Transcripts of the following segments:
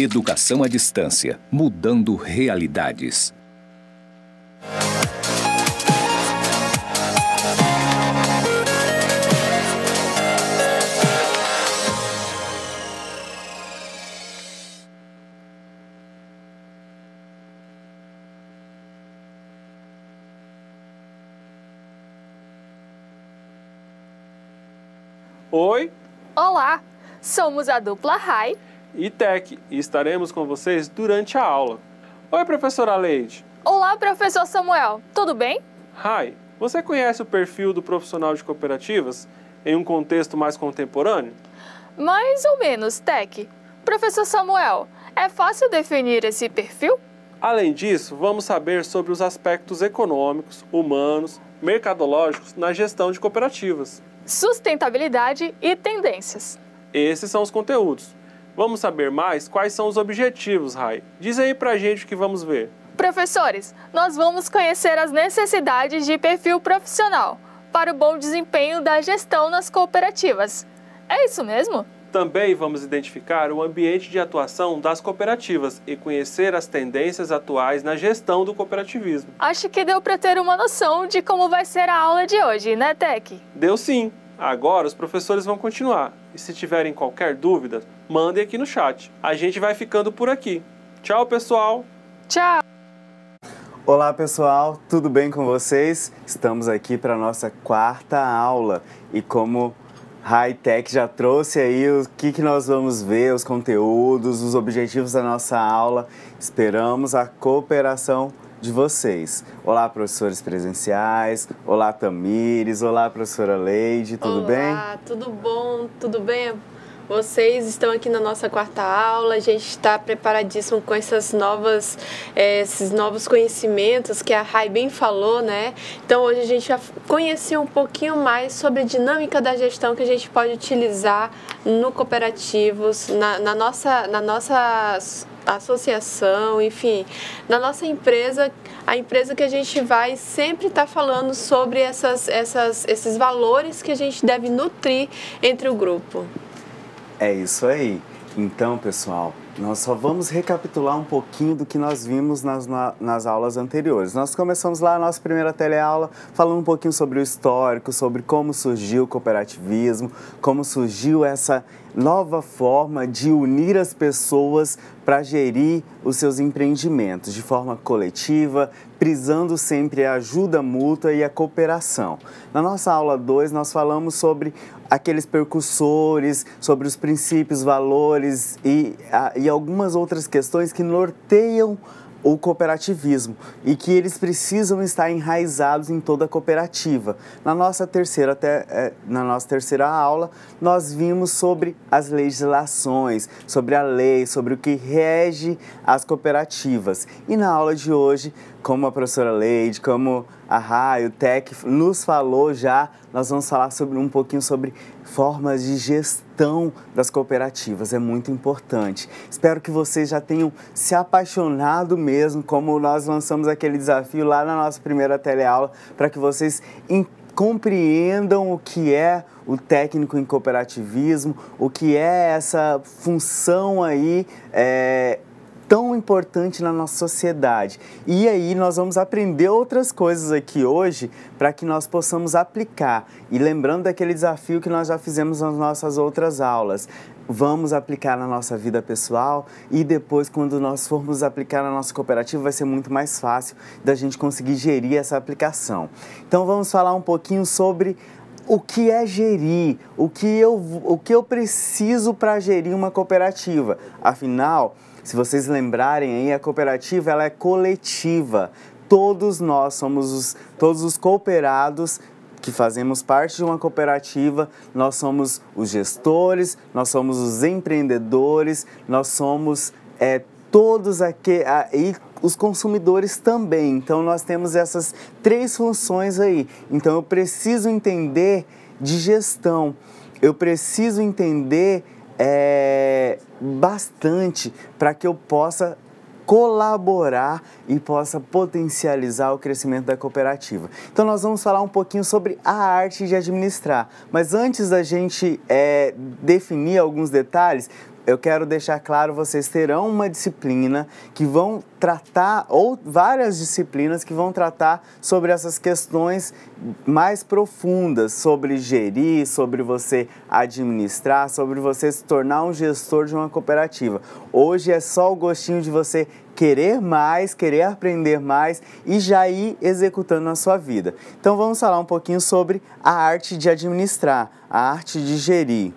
Educação à distância, mudando realidades. Oi! Olá! Somos a dupla Rai e Tec e estaremos com vocês durante a aula. Oi, professora Leide! Olá, professor Samuel! Tudo bem? Rai, você conhece o perfil do profissional de cooperativas em um contexto mais contemporâneo? Mais ou menos, Tec. Professor Samuel, é fácil definir esse perfil? Além disso, vamos saber sobre os aspectos econômicos, humanos, mercadológicos na gestão de cooperativas. Sustentabilidade e tendências. Esses são os conteúdos. Vamos saber mais quais são os objetivos, Rai. Diz aí pra gente o que vamos ver. Professores, nós vamos conhecer as necessidades de perfil profissional para o bom desempenho da gestão nas cooperativas. É isso mesmo? Também vamos identificar o ambiente de atuação das cooperativas e conhecer as tendências atuais na gestão do cooperativismo. Acho que deu para ter uma noção de como vai ser a aula de hoje, né, Tec? Deu sim! Agora os professores vão continuar. E se tiverem qualquer dúvida, mandem aqui no chat. A gente vai ficando por aqui. Tchau, pessoal! Tchau! Olá, pessoal! Tudo bem com vocês? Estamos aqui para a nossa quarta aula. E como Rai Tec já trouxe aí o que nós vamos ver, os conteúdos, os objetivos da nossa aula. Esperamos a cooperação de vocês. Olá, professores presenciais. Olá, Tamires. Olá, professora Leide. Tudo bem? Olá, tudo bom? Tudo bem? Vocês estão aqui na nossa quarta aula, a gente está preparadíssimo com esses novos conhecimentos que a Rai bem falou, né? Então hoje a gente vai conhecer um pouquinho mais sobre a dinâmica da gestão que a gente pode utilizar no cooperativos, na nossa associação, enfim, na nossa empresa, a empresa que a gente vai sempre estar falando sobre esses valores que a gente deve nutrir entre o grupo. É isso aí. Então, pessoal, nós só vamos recapitular um pouquinho do que nós vimos nas aulas anteriores. Nós começamos lá a nossa primeira teleaula falando um pouquinho sobre o histórico, sobre como surgiu o cooperativismo, como surgiu essa nova forma de unir as pessoas para gerir os seus empreendimentos de forma coletiva, prisando sempre a ajuda mútua e a cooperação. Na nossa aula 2, nós falamos sobre aqueles percussores, sobre os princípios, valores e algumas outras questões que norteiam o cooperativismo e que eles precisam estar enraizados em toda a cooperativa. Na nossa terceira aula, nós vimos sobre as legislações, sobre a lei, sobre o que rege as cooperativas. E na aula de hoje, como a professora Leide, como a Rai, o Tec nos falou já, nós vamos falar um pouquinho sobre formas de gestão das cooperativas. É muito importante. Espero que vocês já tenham se apaixonado mesmo, como nós lançamos aquele desafio lá na nossa primeira teleaula, para que vocês compreendam o que é o técnico em cooperativismo, o que é essa função aí, tão importante na nossa sociedade. E aí nós vamos aprender outras coisas aqui hoje para que nós possamos aplicar. E lembrando daquele desafio que nós já fizemos nas nossas outras aulas, vamos aplicar na nossa vida pessoal e depois, quando nós formos aplicar na nossa cooperativa, vai ser muito mais fácil da gente conseguir gerir essa aplicação. Então vamos falar um pouquinho sobre o que é gerir, o que eu preciso para gerir uma cooperativa. Afinal, se vocês lembrarem aí, a cooperativa ela é coletiva. Todos nós todos os cooperados que fazemos parte de uma cooperativa, nós somos os gestores, nós somos os empreendedores, nós somos todos aqui, e os consumidores também. Então nós temos essas três funções aí. Então eu preciso entender de gestão, eu preciso entender bastante para que eu possa colaborar e possa potencializar o crescimento da cooperativa. Então nós vamos falar um pouquinho sobre a arte de administrar, mas antes da gente definir alguns detalhes, eu quero deixar claro, vocês terão uma disciplina que vão tratar, ou várias disciplinas que vão tratar sobre essas questões mais profundas, sobre gerir, sobre você administrar, sobre você se tornar um gestor de uma cooperativa. Hoje é só o gostinho de você querer mais, querer aprender mais e já ir executando na sua vida. Então vamos falar um pouquinho sobre a arte de administrar, a arte de gerir.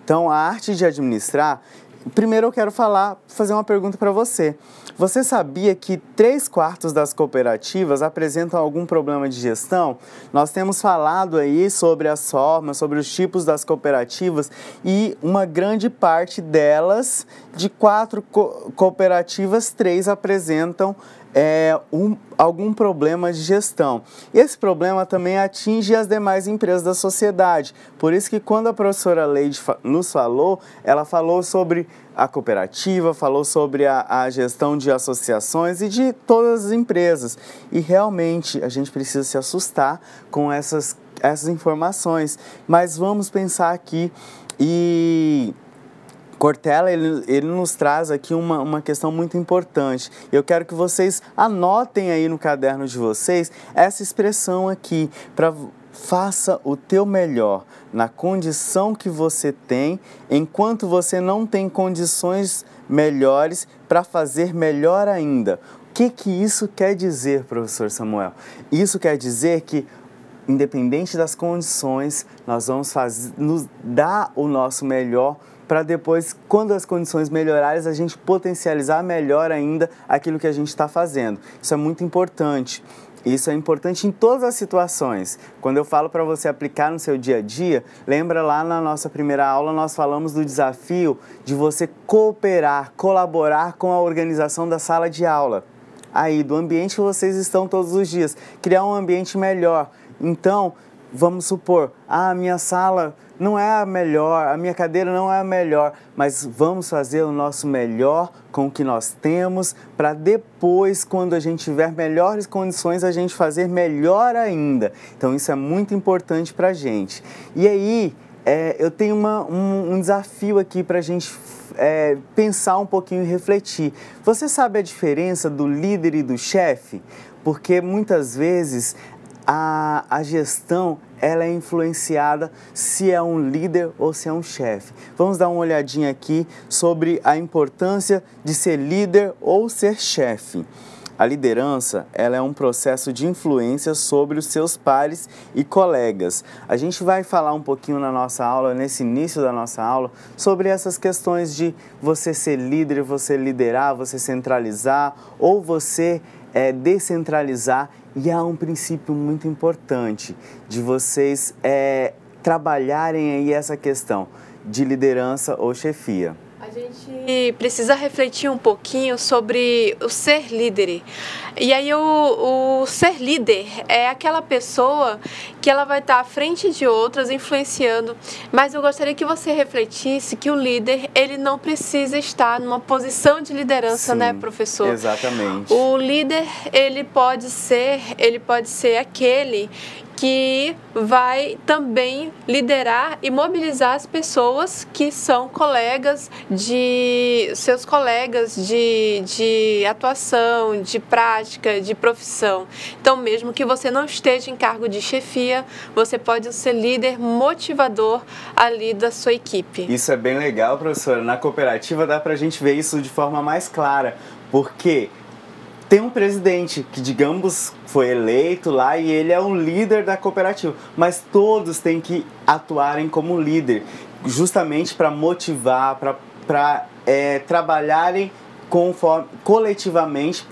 Então a arte de administrar, primeiro eu quero fazer uma pergunta para você. Você sabia que 3/4 das cooperativas apresentam algum problema de gestão? Nós temos falado aí sobre as formas, sobre os tipos das cooperativas e uma grande parte delas, de 4 cooperativas, 3 apresentam algum problema de gestão. Esse problema também atinge as demais empresas da sociedade. Por isso que quando a professora Leide nos falou, ela falou sobre a cooperativa, falou sobre a gestão de associações e de todas as empresas. E realmente a gente precisa se assustar com essas informações. Mas vamos pensar aqui e Cortella, ele nos traz aqui uma questão muito importante. Eu quero que vocês anotem aí no caderno de vocês essa expressão aqui, para faça o teu melhor na condição que você tem, enquanto você não tem condições melhores para fazer melhor ainda. O que isso quer dizer, professor Samuel? Isso quer dizer que, independente das condições, nós vamos nos dar o nosso melhor para depois, quando as condições melhorarem, a gente potencializar melhor ainda aquilo que a gente está fazendo. Isso é muito importante. Isso é importante em todas as situações. Quando eu falo para você aplicar no seu dia a dia, lembra lá na nossa primeira aula, nós falamos do desafio de você cooperar, colaborar com a organização da sala de aula. Aí, do ambiente que vocês estão todos os dias, criar um ambiente melhor. Então, vamos supor, a minha sala não é a melhor, a minha cadeira não é a melhor, mas vamos fazer o nosso melhor com o que nós temos, para depois, quando a gente tiver melhores condições, a gente fazer melhor ainda. Então isso é muito importante para a gente. E aí, eu tenho um desafio aqui para a gente pensar um pouquinho e refletir. Você sabe a diferença do líder e do chefe? Porque muitas vezes a gestão, ela é influenciada se é um líder ou se é um chefe. Vamos dar uma olhadinha aqui sobre a importância de ser líder ou ser chefe. A liderança, ela é um processo de influência sobre os seus pares e colegas. A gente vai falar um pouquinho na nossa aula, nesse início da nossa aula, sobre essas questões de você ser líder, você liderar, você centralizar ou você descentralizar. E há um princípio muito importante de vocês trabalharem aí essa questão de liderança ou chefia. A gente precisa refletir um pouquinho sobre o ser líder. E aí o ser líder é aquela pessoa que ela vai estar à frente de outras, influenciando. Mas eu gostaria que você refletisse que o líder, ele não precisa estar numa posição de liderança, sim, né, professor? Exatamente. O líder, ele pode ser aquele que vai também liderar e mobilizar as pessoas que são seus colegas de atuação, de prática, de profissão. Então, mesmo que você não esteja em cargo de chefia, você pode ser líder motivador ali da sua equipe. Isso é bem legal, professora. Na cooperativa dá pra gente ver isso de forma mais clara, porque tem um presidente que, digamos, foi eleito lá e ele é um líder da cooperativa, mas todos têm que atuarem como líder, justamente para motivar, para trabalharem coletivamente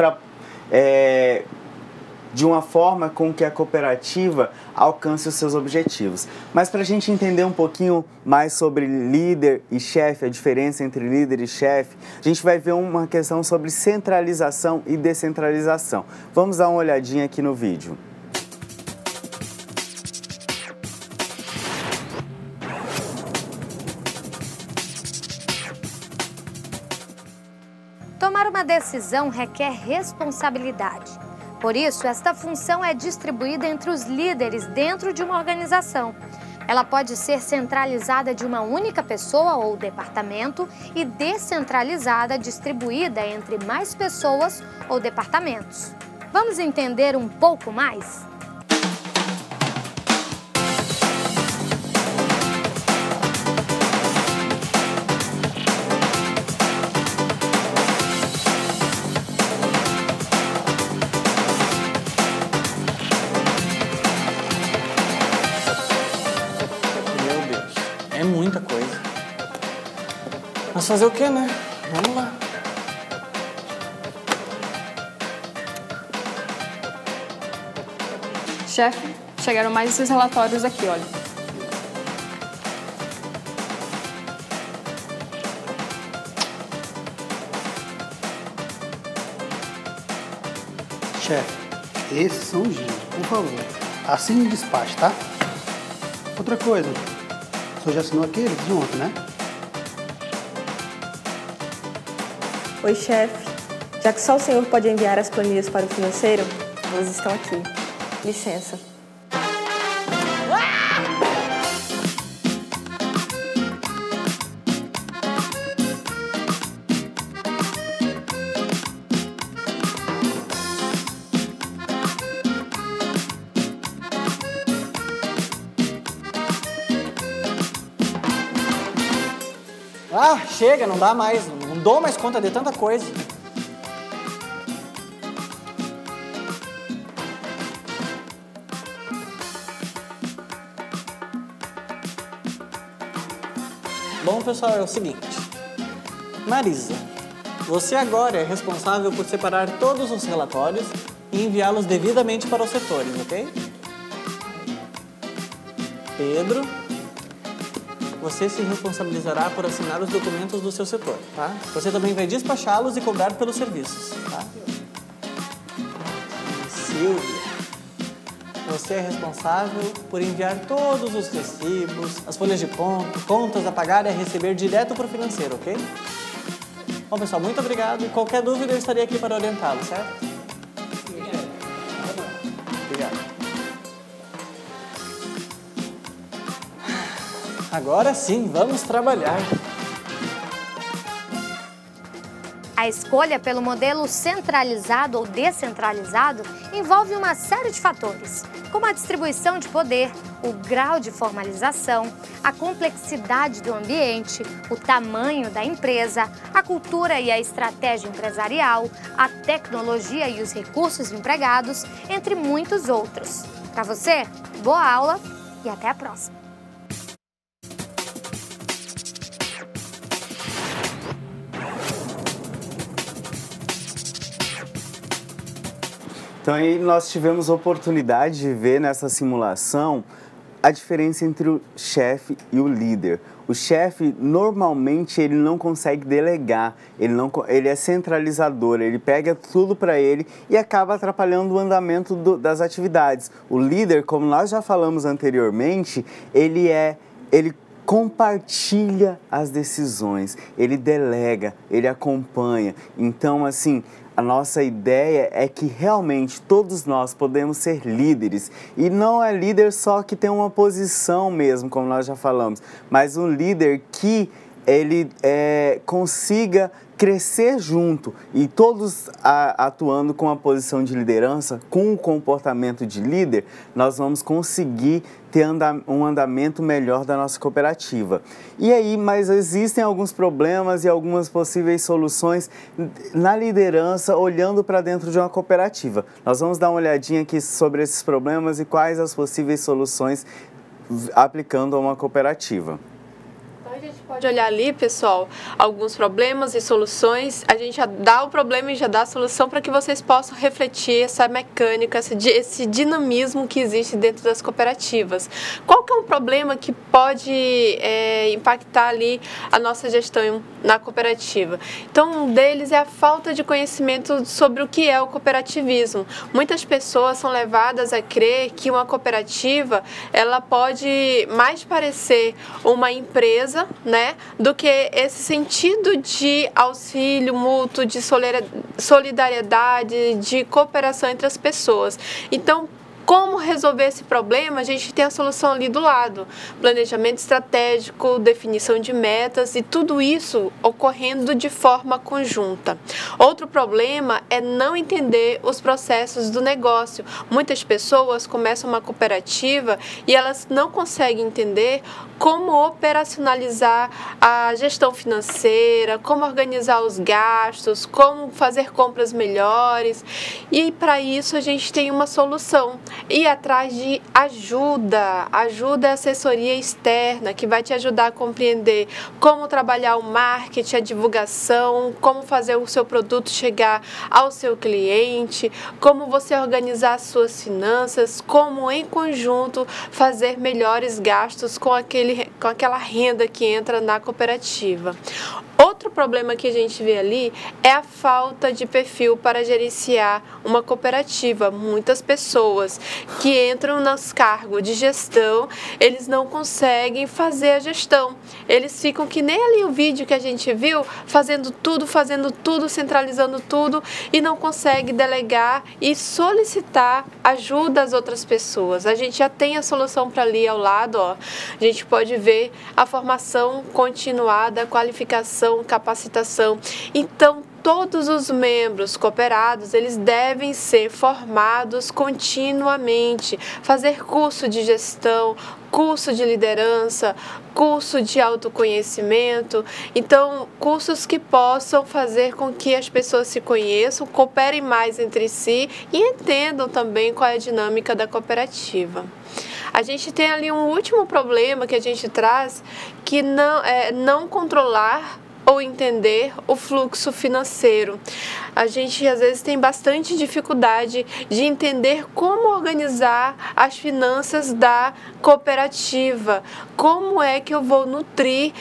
de uma forma com que a cooperativa alcance os seus objetivos. Mas para a gente entender um pouquinho mais sobre líder e chefe, a diferença entre líder e chefe, a gente vai ver uma questão sobre centralização e descentralização. Vamos dar uma olhadinha aqui no vídeo. Tomar uma decisão requer responsabilidade. Por isso, esta função é distribuída entre os líderes dentro de uma organização. Ela pode ser centralizada de uma única pessoa ou departamento e descentralizada, distribuída entre mais pessoas ou departamentos. Vamos entender um pouco mais? É muita coisa. Mas fazer o quê, né? Vamos lá. Chefe, chegaram mais esses relatórios aqui, olha. Chefe, esses são os dias, por favor. Assine e despache, tá? Outra coisa, o senhor já assinou aqueles de ontem, né? Oi, chefe. Já que só o senhor pode enviar as planilhas para o financeiro, elas estão aqui. Licença. Ah, chega, não dá mais. Não dou mais conta de tanta coisa. Bom, pessoal, é o seguinte. Marisa, você agora é responsável por separar todos os relatórios e enviá-los devidamente para os setores, ok? Pedro, você se responsabilizará por assinar os documentos do seu setor, tá? Você também vai despachá-los e cobrar pelos serviços, tá? Silvia, você é responsável por enviar todos os recibos, as folhas de ponto, contas a pagar e a receber direto para o financeiro, ok? Bom, pessoal, muito obrigado. Qualquer dúvida eu estarei aqui para orientá-lo, certo? Obrigado. Agora sim, vamos trabalhar. A escolha pelo modelo centralizado ou descentralizado envolve uma série de fatores, como a distribuição de poder, o grau de formalização, a complexidade do ambiente, o tamanho da empresa, a cultura e a estratégia empresarial, a tecnologia e os recursos empregados, entre muitos outros. Para você, boa aula e até a próxima! Então aí nós tivemos a oportunidade de ver nessa simulação a diferença entre o chefe e o líder. O chefe, normalmente, ele não consegue delegar, ele é centralizador, ele pega tudo para ele e acaba atrapalhando o andamento das atividades. O líder, como nós já falamos anteriormente, ele compartilha as decisões, ele delega, ele acompanha. Então, assim, a nossa ideia é que realmente todos nós podemos ser líderes. E não é líder só que tem uma posição mesmo, como nós já falamos, mas um líder que ele consiga crescer junto e todos atuando com a posição de liderança, com o comportamento de líder, nós vamos conseguir ter um andamento melhor da nossa cooperativa. E aí, mas existem alguns problemas e algumas possíveis soluções na liderança olhando para dentro de uma cooperativa. Nós vamos dar uma olhadinha aqui sobre esses problemas e quais as possíveis soluções aplicando a uma cooperativa. Pode olhar ali, pessoal, alguns problemas e soluções. A gente já dá o problema e já dá a solução para que vocês possam refletir essa mecânica, esse dinamismo que existe dentro das cooperativas. Qual que é um problema que pode impactar ali a nossa gestão na cooperativa? Então, um deles é a falta de conhecimento sobre o que é o cooperativismo. Muitas pessoas são levadas a crer que uma cooperativa, ela pode mais parecer uma empresa, né, do que esse sentido de auxílio mútuo, de solidariedade, de cooperação entre as pessoas. Então, Como resolver esse problema? A gente tem a solução ali do lado. Planejamento estratégico, definição de metas e tudo isso ocorrendo de forma conjunta. Outro problema é não entender os processos do negócio. Muitas pessoas começam uma cooperativa e elas não conseguem entender como operacionalizar a gestão financeira, como organizar os gastos, como fazer compras melhores. E para isso a gente tem uma solução. Ir atrás de ajuda é assessoria externa que vai te ajudar a compreender como trabalhar o marketing, a divulgação, como fazer o seu produto chegar ao seu cliente, como você organizar as suas finanças, como em conjunto fazer melhores gastos com aquela renda que entra na cooperativa. Outro problema que a gente vê ali é a falta de perfil para gerenciar uma cooperativa. Muitas pessoas que entram nos cargos de gestão, eles não conseguem fazer a gestão. Eles ficam que nem ali o vídeo que a gente viu, fazendo tudo, centralizando tudo e não consegue delegar e solicitar ajuda às outras pessoas. A gente já tem a solução para ali ao lado, ó. A gente pode ver a formação continuada, a qualificação, capacitação. Então, todos os membros cooperados, eles devem ser formados continuamente, fazer curso de gestão, curso de liderança, curso de autoconhecimento. Então, cursos que possam fazer com que as pessoas se conheçam, cooperem mais entre si e entendam também qual é a dinâmica da cooperativa. A gente tem ali um último problema que a gente traz, que não controlar ou entender o fluxo financeiro. A gente às vezes tem bastante dificuldade de entender como organizar as finanças da cooperativa, como é que eu vou nutrir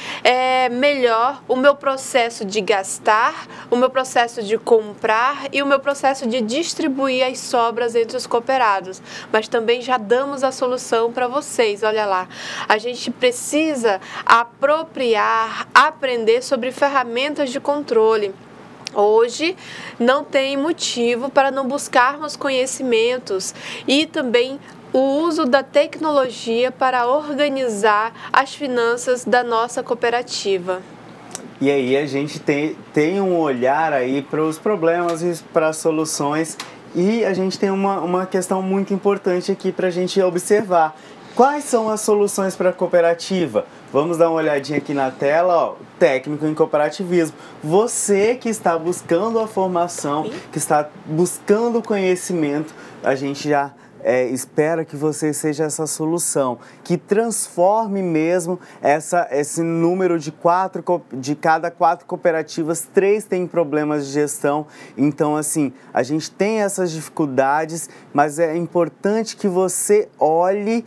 melhor o meu processo de gastar, o meu processo de comprar e o meu processo de distribuir as sobras entre os cooperados. Mas também já damos a solução para vocês, olha lá. A gente precisa apropriar, aprender sobre ferramentas de controle. Hoje não tem motivo para não buscarmos conhecimentos e também o uso da tecnologia para organizar as finanças da nossa cooperativa. E aí a gente tem um olhar aí para os problemas e para as soluções, e a gente tem uma questão muito importante aqui para a gente observar. Quais são as soluções para a cooperativa? Vamos dar uma olhadinha aqui na tela, ó, técnico em cooperativismo. Você que está buscando a formação, que está buscando o conhecimento, a gente já espera que você seja essa solução, que transforme mesmo esse número de cada 4 cooperativas, 3 têm problemas de gestão. Então, assim, a gente tem essas dificuldades, mas é importante que você olhe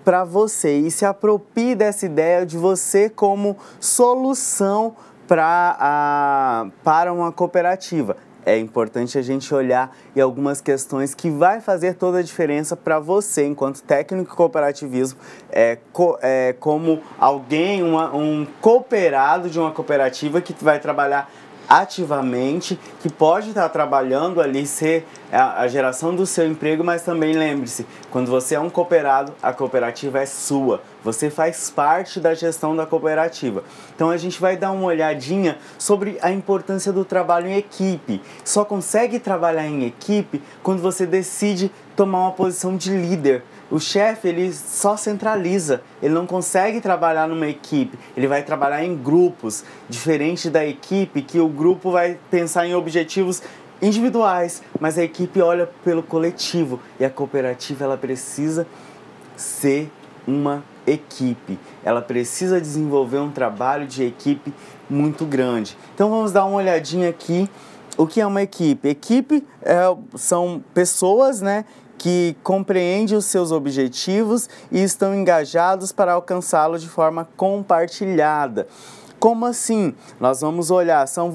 para você e se aproprie dessa ideia de você como solução para uma cooperativa. É importante a gente olhar em algumas questões que vai fazer toda a diferença para você, enquanto técnico em cooperativismo, como alguém, um cooperado de uma cooperativa que vai trabalhar ativamente, que pode estar trabalhando ali, ser a geração do seu emprego, mas também lembre-se, quando você é um cooperado, a cooperativa é sua, você faz parte da gestão da cooperativa. Então a gente vai dar uma olhadinha sobre a importância do trabalho em equipe. Só consegue trabalhar em equipe quando você decide tomar uma posição de líder. O chefe, ele só centraliza, ele não consegue trabalhar numa equipe, ele vai trabalhar em grupos, diferente da equipe, que o grupo vai pensar em objetivos individuais, mas a equipe olha pelo coletivo, e a cooperativa, ela precisa ser uma equipe, ela precisa desenvolver um trabalho de equipe muito grande. Então vamos dar uma olhadinha aqui, o que é uma equipe? Equipe são pessoas, né, que compreendem os seus objetivos e estão engajados para alcançá-los de forma compartilhada. Como assim? Nós vamos olhar, são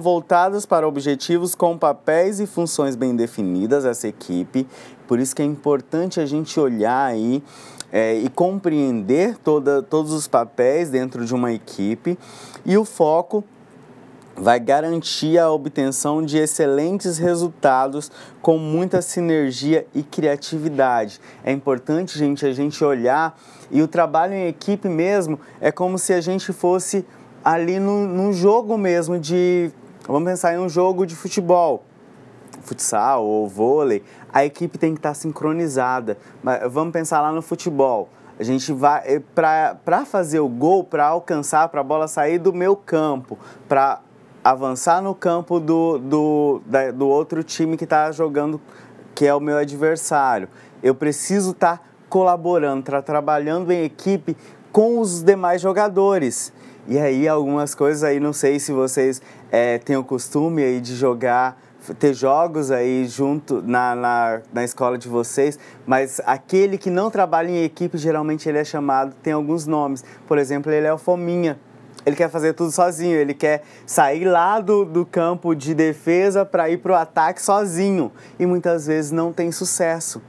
voltadas para objetivos com papéis e funções bem definidas, essa equipe. Por isso que é importante a gente olhar aí e compreender todos os papéis dentro de uma equipe. E o foco vai garantir a obtenção de excelentes resultados com muita sinergia e criatividade. É importante, gente, a gente olhar, e o trabalho em equipe mesmo é como se a gente fosse ali num jogo mesmo vamos pensar em um jogo de futebol, futsal ou vôlei. A equipe tem que estar sincronizada. Mas vamos pensar lá no futebol. A gente vai, para fazer o gol, para alcançar, para a bola sair do meu campo, para avançar no campo do outro time que está jogando, que é o meu adversário. Eu preciso estar colaborando, trabalhando em equipe com os demais jogadores. E aí algumas coisas aí, não sei se vocês têm o costume aí de ter jogos aí junto na escola de vocês, mas aquele que não trabalha em equipe, geralmente ele é chamado, tem alguns nomes. Por exemplo, ele é o fominha. Ele quer fazer tudo sozinho, ele quer sair lá do campo de defesa para ir para o ataque sozinho. E muitas vezes não tem sucesso.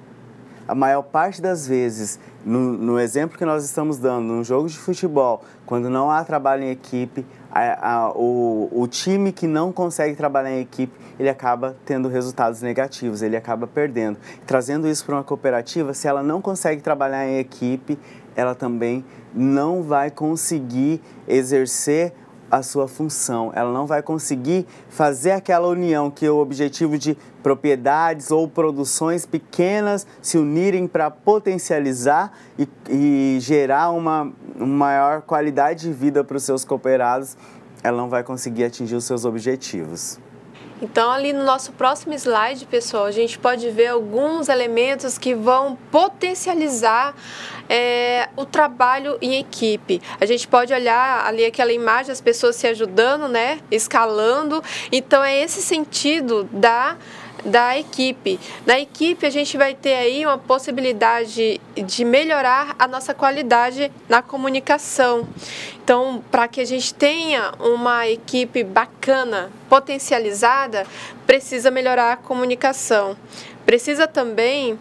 A maior parte das vezes, no exemplo que nós estamos dando, num jogo de futebol, quando não há trabalho em equipe, o time que não consegue trabalhar em equipe, ele acaba tendo resultados negativos, ele acaba perdendo. Trazendo isso para uma cooperativa, se ela não consegue trabalhar em equipe, ela também não vai conseguir exercer a sua função, ela não vai conseguir fazer aquela união que é o objetivo de propriedades ou produções pequenas se unirem para potencializar e gerar uma maior qualidade de vida para os seus cooperados, ela não vai conseguir atingir os seus objetivos. Então, ali no nosso próximo slide, pessoal, a gente pode ver alguns elementos que vão potencializar o trabalho em equipe. A gente pode olhar ali aquela imagem das pessoas se ajudando, né, escalando. Então, é esse sentido da equipe. Na equipe, a gente vai ter aí uma possibilidade de melhorar a nossa qualidade na comunicação. Então, para que a gente tenha uma equipe bacana, potencializada, precisa melhorar a comunicação. Precisa também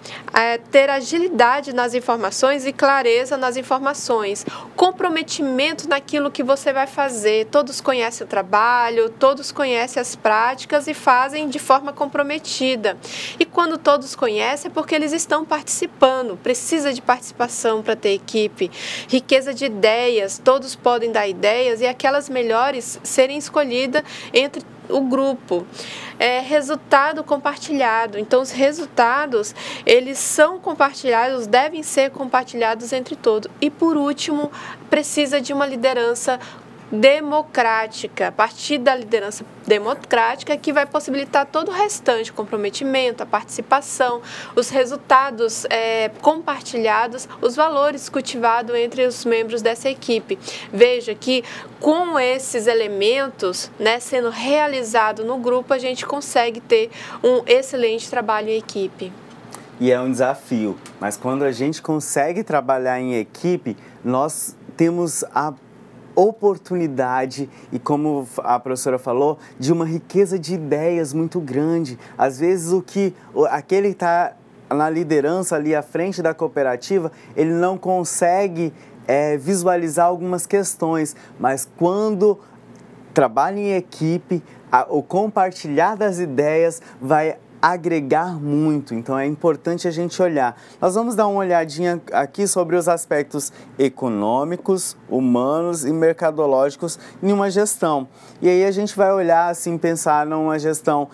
ter agilidade nas informações e clareza nas informações, comprometimento naquilo que você vai fazer. Todos conhecem o trabalho, todos conhecem as práticas e fazem de forma comprometida. E quando todos conhecem é porque eles estão participando, precisa de participação para ter equipe. Riqueza de ideias, todos podem dar ideias e aquelas melhores serem escolhidas entre o grupo. Resultado compartilhado. Então, os resultados, eles são compartilhados, devem ser compartilhados entre todos. E, por último, precisa de uma liderança democrática, a partir da liderança democrática que vai possibilitar todo o restante, o comprometimento, a participação, os resultados compartilhados, os valores cultivados entre os membros dessa equipe. Veja que com esses elementos, né, sendo realizado no grupo, a gente consegue ter um excelente trabalho em equipe. E é um desafio, mas quando a gente consegue trabalhar em equipe, nós temos a oportunidade e, como a professora falou, de uma riqueza de ideias muito grande. Às vezes aquele que está na liderança ali à frente da cooperativa, ele não consegue visualizar algumas questões, mas quando trabalha em equipe, o compartilhar das ideias vai agregar muito, então é importante a gente olhar. Nós vamos dar uma olhadinha aqui sobre os aspectos econômicos, humanos e mercadológicos em uma gestão. E aí a gente vai olhar, assim, pensar numa gestão,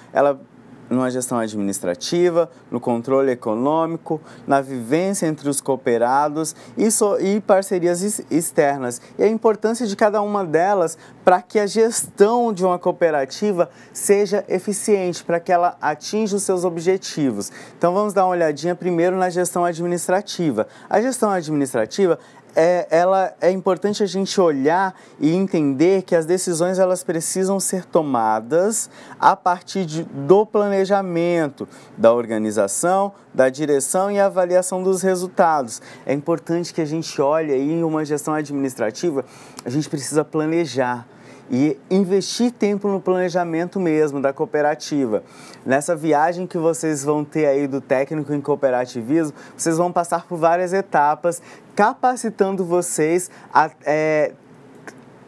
numa gestão administrativa, no controle econômico, na vivência entre os cooperados e parcerias externas. E a importância de cada uma delas para que a gestão de uma cooperativa seja eficiente, para que ela atinja os seus objetivos. Então vamos dar uma olhadinha primeiro na gestão administrativa. A gestão administrativa é importante a gente olhar e entender que as decisões elas precisam ser tomadas a partir do planejamento, da organização, da direção e avaliação dos resultados. É importante que a gente olhe aí em uma gestão administrativa, a gente precisa planejar e investir tempo no planejamento mesmo da cooperativa. Nessa viagem que vocês vão ter aí do técnico em cooperativismo, vocês vão passar por várias etapas, capacitando vocês a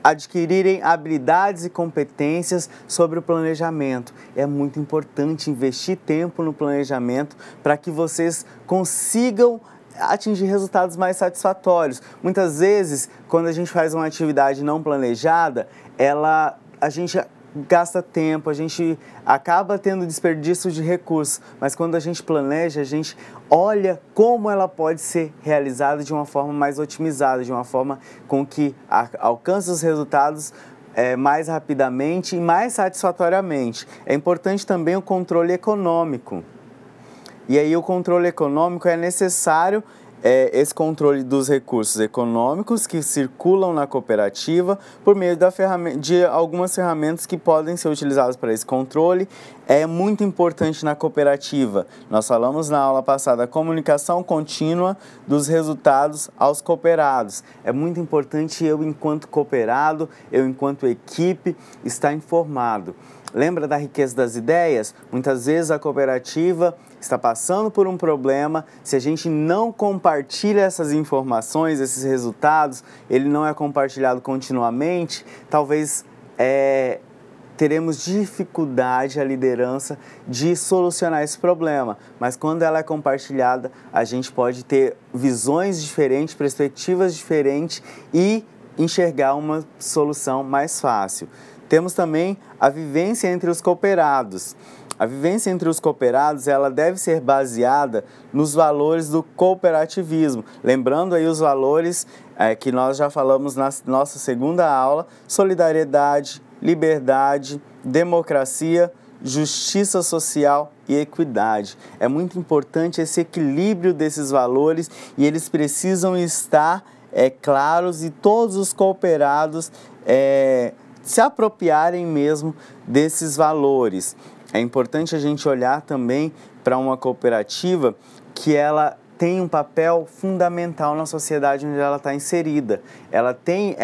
adquirirem habilidades e competências sobre o planejamento. É muito importante investir tempo no planejamento para que vocês consigam atingir resultados mais satisfatórios. Muitas vezes, quando a gente faz uma atividade não planejada, a gente gasta tempo, a gente acaba tendo desperdício de recursos, mas quando a gente planeja, a gente olha como ela pode ser realizada de uma forma mais otimizada, de uma forma com que alcance os resultados mais rapidamente e mais satisfatoriamente. É importante também o controle econômico. E aí o controle econômico é necessário, esse controle dos recursos econômicos que circulam na cooperativa por meio de algumas ferramentas que podem ser utilizadas para esse controle. É muito importante na cooperativa. Nós falamos na aula passada a comunicação contínua dos resultados aos cooperados. É muito importante eu, enquanto cooperado, eu, enquanto equipe, estar informado. Lembra da riqueza das ideias? Muitas vezes a cooperativa está passando por um problema. Se a gente não compartilha essas informações, esses resultados, ele não é compartilhado continuamente, talvez teremos dificuldade, a liderança, de solucionar esse problema. Mas quando ela é compartilhada, a gente pode ter visões diferentes, perspectivas diferentes e enxergar uma solução mais fácil. Temos também a vivência entre os cooperados. A vivência entre os cooperados, ela deve ser baseada nos valores do cooperativismo. Lembrando aí os valores que nós já falamos na nossa segunda aula: solidariedade, liberdade, democracia, justiça social e equidade. É muito importante esse equilíbrio desses valores e eles precisam estar claros e todos os cooperados se apropriarem mesmo desses valores. É importante a gente olhar também para uma cooperativa que ela tem um papel fundamental na sociedade onde ela está inserida. Ela tem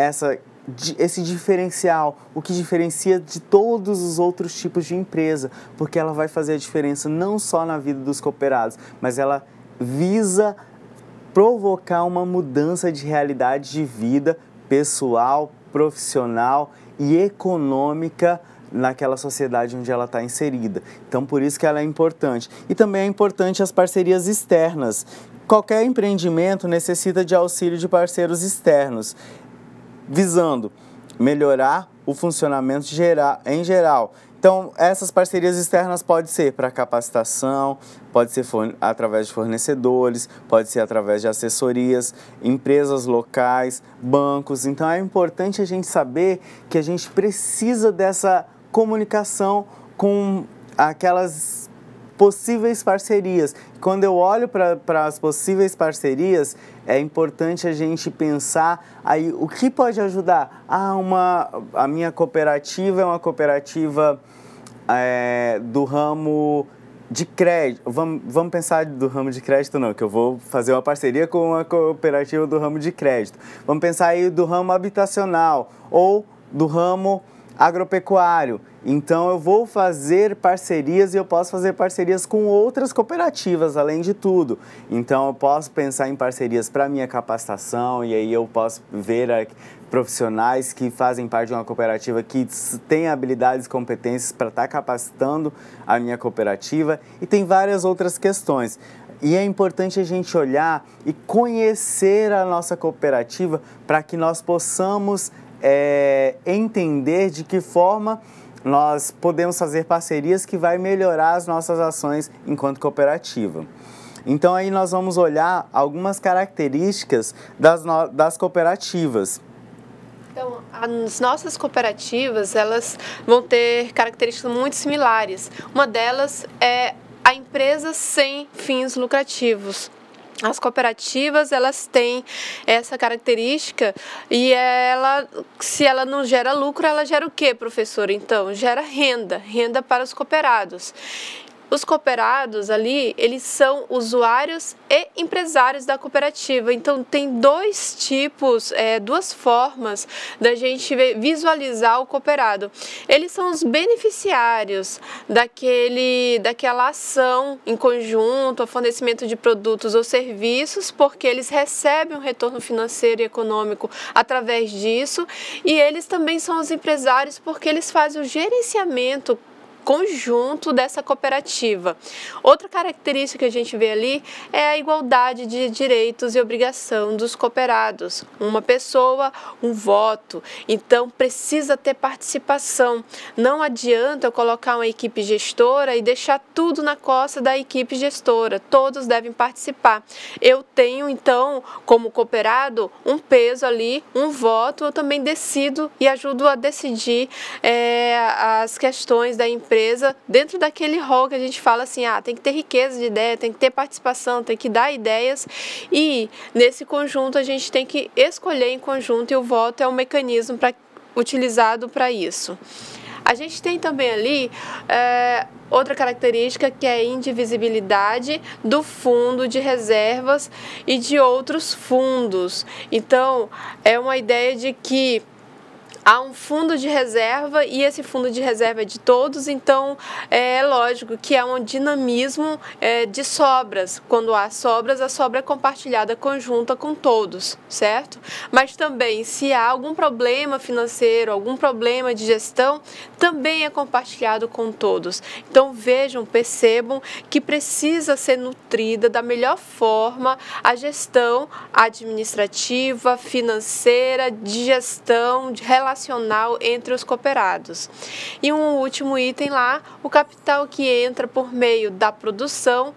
esse diferencial, o que diferencia de todos os outros tipos de empresa, porque ela vai fazer a diferença não só na vida dos cooperados, mas ela visa provocar uma mudança de realidade de vida pessoal, profissional e econômica naquela sociedade onde ela está inserida. Então, por isso que ela é importante. E também é importante as parcerias externas. Qualquer empreendimento necessita de auxílio de parceiros externos, visando melhorar o funcionamento em geral. Então, essas parcerias externas podem ser para capacitação, pode ser através de fornecedores, pode ser através de assessorias, empresas locais, bancos. Então, é importante a gente saber que a gente precisa dessa comunicação com aquelas possíveis parcerias. Quando eu olho para as possíveis parcerias, é importante a gente pensar aí o que pode ajudar. A minha cooperativa é uma cooperativa do ramo de crédito. Vamos pensar do ramo de crédito não, que eu vou fazer uma parceria com uma cooperativa do ramo de crédito. Vamos pensar aí do ramo habitacional ou do ramo agropecuário. Então eu vou fazer parcerias e eu posso fazer parcerias com outras cooperativas, além de tudo. Então eu posso pensar em parcerias para minha capacitação e aí eu posso ver profissionais que fazem parte de uma cooperativa que tem habilidades e competências para estar capacitando a minha cooperativa, e tem várias outras questões. E é importante a gente olhar e conhecer a nossa cooperativa para que nós possamos entender de que forma nós podemos fazer parcerias que vai melhorar as nossas ações enquanto cooperativa. Então aí nós vamos olhar algumas características das cooperativas. Então, as nossas cooperativas, elas vão ter características muito similares. Uma delas é a empresa sem fins lucrativos. As cooperativas, elas têm essa característica e se ela não gera lucro, ela gera o quê, professora? Então, gera renda para os cooperados. Os cooperados ali, eles são usuários e empresários da cooperativa. Então, tem dois tipos, duas formas da gente visualizar o cooperado. Eles são os beneficiários daquela ação em conjunto, o fornecimento de produtos ou serviços, porque eles recebem um retorno financeiro e econômico através disso, e eles também são os empresários porque eles fazem o gerenciamento conjunto dessa cooperativa. Outra característica que a gente vê ali é a igualdade de direitos e obrigação dos cooperados. Uma pessoa, um voto. Então, precisa ter participação. Não adianta eu colocar uma equipe gestora e deixar tudo na costa da equipe gestora. Todos devem participar. Eu tenho, então, como cooperado, um peso ali, um voto. Eu também decido e ajudo a decidir as questões da empresa dentro daquele rol que a gente fala assim, tem que ter riqueza de ideia, tem que ter participação, tem que dar ideias, e nesse conjunto a gente tem que escolher em conjunto, e o voto é um mecanismo utilizado para isso. A gente tem também ali outra característica, que é a indivisibilidade do fundo de reservas e de outros fundos. Então, é uma ideia de que há um fundo de reserva e esse fundo de reserva é de todos, então é lógico que há um dinamismo de sobras. Quando há sobras, a sobra é compartilhada conjunta com todos, certo? Mas também, se há algum problema financeiro, algum problema de gestão, também é compartilhado com todos. Então vejam, percebam que precisa ser nutrida da melhor forma a gestão administrativa, financeira, de gestão, de relacionamento entre os cooperados. E um último item lá, o capital que entra por meio da produção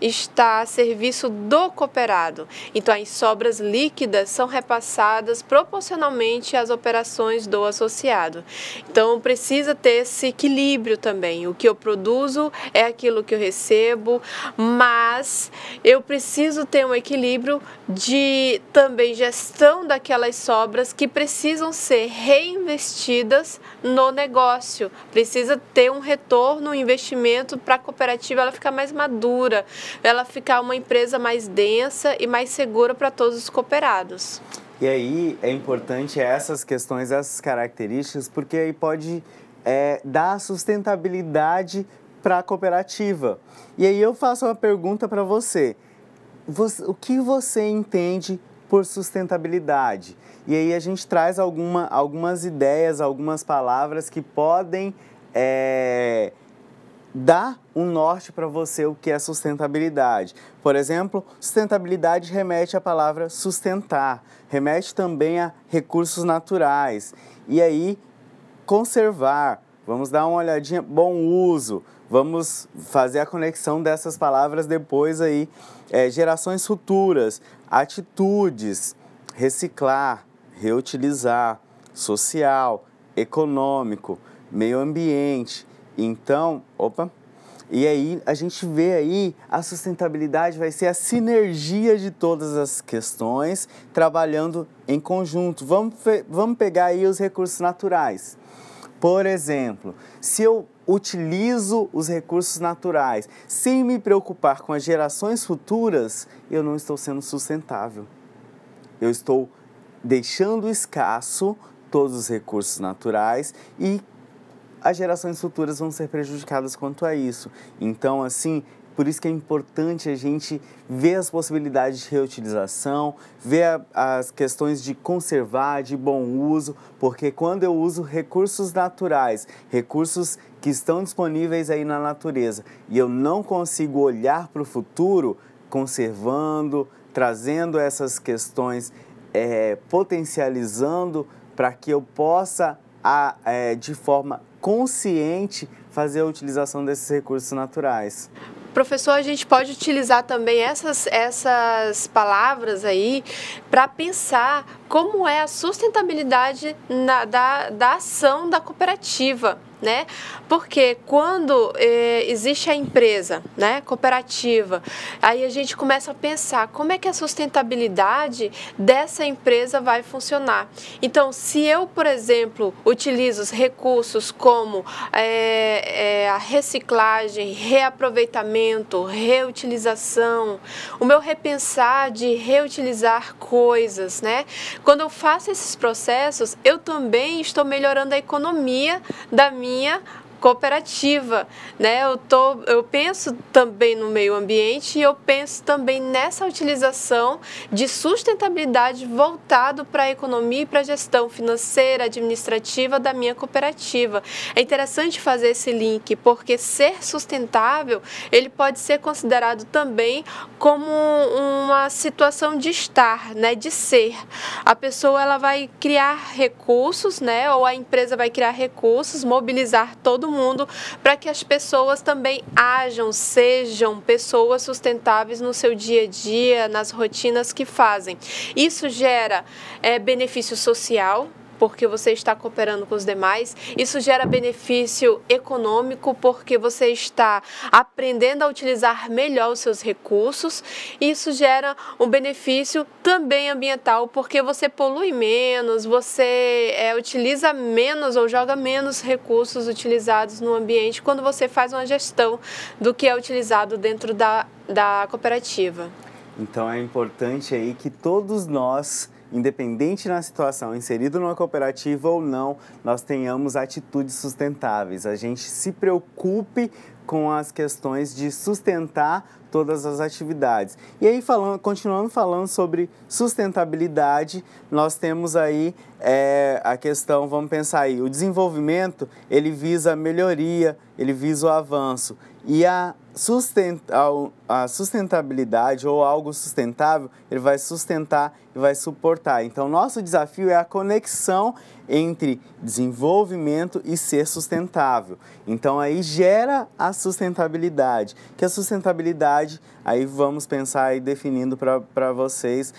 está a serviço do cooperado. Então, as sobras líquidas são repassadas proporcionalmente às operações do associado. Então, precisa ter esse equilíbrio também. O que eu produzo é aquilo que eu recebo, mas eu preciso ter um equilíbrio de também gestão daquelas sobras que precisam ser reinvestidas no negócio. Precisa ter um retorno, um investimento para a cooperativa ela ficar mais madura, ela ficar uma empresa mais densa e mais segura para todos os cooperados. E aí é importante essas questões, essas características, porque aí pode dar sustentabilidade para a cooperativa. E aí eu faço uma pergunta para você. O que você entende por sustentabilidade? E aí a gente traz algumas ideias, algumas palavras que podem dar um norte para você o que é sustentabilidade. Por exemplo, sustentabilidade remete à palavra sustentar, remete também a recursos naturais. E aí, conservar, vamos dar uma olhadinha, bom uso, vamos fazer a conexão dessas palavras depois aí, gerações futuras, atitudes, reciclar, reutilizar, social, econômico, meio ambiente. Então, e aí a gente vê aí a sustentabilidade vai ser a sinergia de todas as questões trabalhando em conjunto. Vamos pegar aí os recursos naturais. Por exemplo, se eu utilizo os recursos naturais sem me preocupar com as gerações futuras, eu não estou sendo sustentável. Eu estou deixando escasso todos os recursos naturais e as gerações futuras vão ser prejudicadas quanto a isso. Então, assim, por isso que é importante a gente ver as possibilidades de reutilização, ver as questões de conservar, de bom uso, porque quando eu uso recursos naturais, recursos que estão disponíveis aí na natureza, e eu não consigo olhar para o futuro, conservando, trazendo essas questões, potencializando para que eu possa, de forma consciente, fazer a utilização desses recursos naturais. Professor, a gente pode utilizar também essas palavras aí para pensar como é a sustentabilidade da ação da cooperativa, né? Porque quando existe a empresa, né, cooperativa, aí a gente começa a pensar como é que a sustentabilidade dessa empresa vai funcionar. Então, se eu, por exemplo, utilizo os recursos como a reciclagem, reaproveitamento, reutilização, o meu repensar de reutilizar coisas, né? Quando eu faço esses processos, eu também estou melhorando a economia da minha cooperativa, né? Eu penso também no meio ambiente e eu penso também nessa utilização de sustentabilidade voltado para a economia e para a gestão financeira, administrativa da minha cooperativa. É interessante fazer esse link, porque ser sustentável, ele pode ser considerado também como uma situação de estar, né? De ser. A pessoa, ela vai criar recursos, né? Ou a empresa vai criar recursos, mobilizar todo mundo para que as pessoas também sejam pessoas sustentáveis no seu dia a dia, nas rotinas que fazem. Isso gera benefício social, porque você está cooperando com os demais. Isso gera benefício econômico, porque você está aprendendo a utilizar melhor os seus recursos. Isso gera um benefício também ambiental, porque você polui menos, você utiliza menos ou joga menos recursos utilizados no ambiente quando você faz uma gestão do que é utilizado dentro da cooperativa. Então é importante aí que todos nós, independente na situação, inserido numa cooperativa ou não, nós tenhamos atitudes sustentáveis. A gente se preocupe com as questões de sustentar todas as atividades. E aí, continuando falando sobre sustentabilidade, nós temos aí a questão, vamos pensar aí, o desenvolvimento, ele visa a melhoria, ele visa o avanço. E a sustentabilidade ou algo sustentável, ele vai sustentar e vai suportar. Então, nosso desafio é a conexão entre desenvolvimento e ser sustentável. Então, aí gera a sustentabilidade, que a sustentabilidade, aí vamos pensar aí definindo para vocês,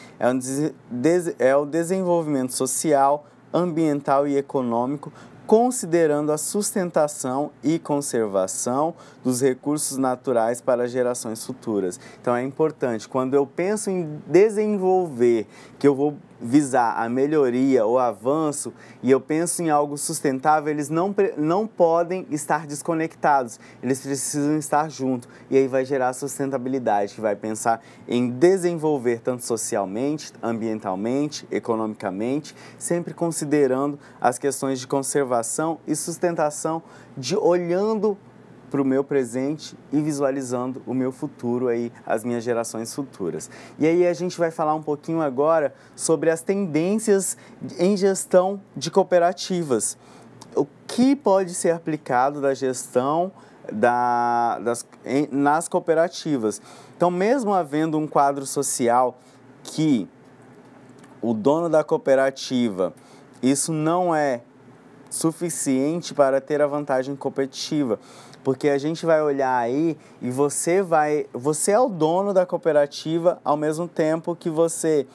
é o desenvolvimento social, ambiental e econômico, considerando a sustentação e conservação dos recursos naturais para gerações futuras. Então é importante, quando eu penso em desenvolver, que eu vou visar a melhoria, o avanço, e eu penso em algo sustentável, eles não podem estar desconectados, eles precisam estar juntos. E aí vai gerar sustentabilidade, que vai pensar em desenvolver tanto socialmente, ambientalmente, economicamente, sempre considerando as questões de conservação e sustentação, olhando para o meu presente e visualizando o meu futuro, aí, as minhas gerações futuras. E aí a gente vai falar um pouquinho agora sobre as tendências em gestão de cooperativas. O que pode ser aplicado da gestão nas cooperativas. Então, mesmo havendo um quadro social que o dono da cooperativa, isso não é suficiente para ter a vantagem competitiva, porque a gente vai olhar aí e você é o dono da cooperativa ao mesmo tempo que você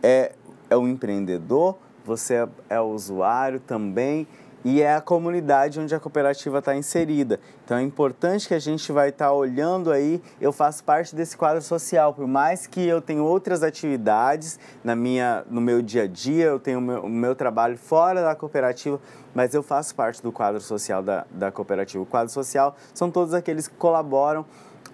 é o empreendedor, você é o usuário também e é a comunidade onde a cooperativa está inserida. Então é importante que a gente vai estar olhando aí, eu faço parte desse quadro social, por mais que eu tenha outras atividades no meu dia a dia, eu tenho o meu trabalho fora da cooperativa, mas eu faço parte do quadro social da cooperativa. O quadro social são todos aqueles que colaboram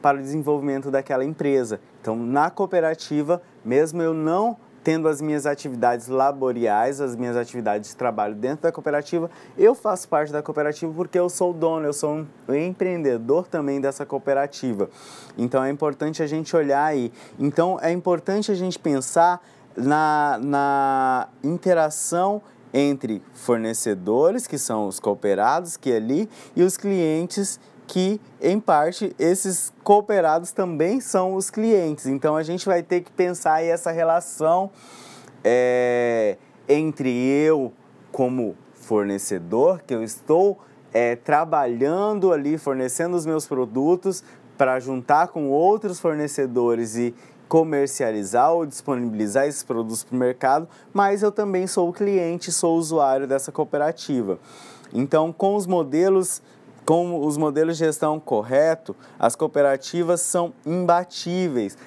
para o desenvolvimento daquela empresa. Então, na cooperativa, mesmo eu não tendo as minhas atividades laboriais, as minhas atividades de trabalho dentro da cooperativa, eu faço parte da cooperativa porque eu sou o dono, eu sou um empreendedor também dessa cooperativa. Então, é importante a gente olhar aí. Então, é importante a gente pensar na interação entre fornecedores, que são os cooperados, e os clientes, que, em parte, esses cooperados também são os clientes. Então, a gente vai ter que pensar aí essa relação entre eu, como fornecedor, que eu estou trabalhando ali, fornecendo os meus produtos para juntar com outros fornecedores e comercializar ou disponibilizar esses produtos para o mercado, mas eu também sou o cliente, sou o usuário dessa cooperativa. Então, com os modelos de gestão correto, as cooperativas são imbatíveis.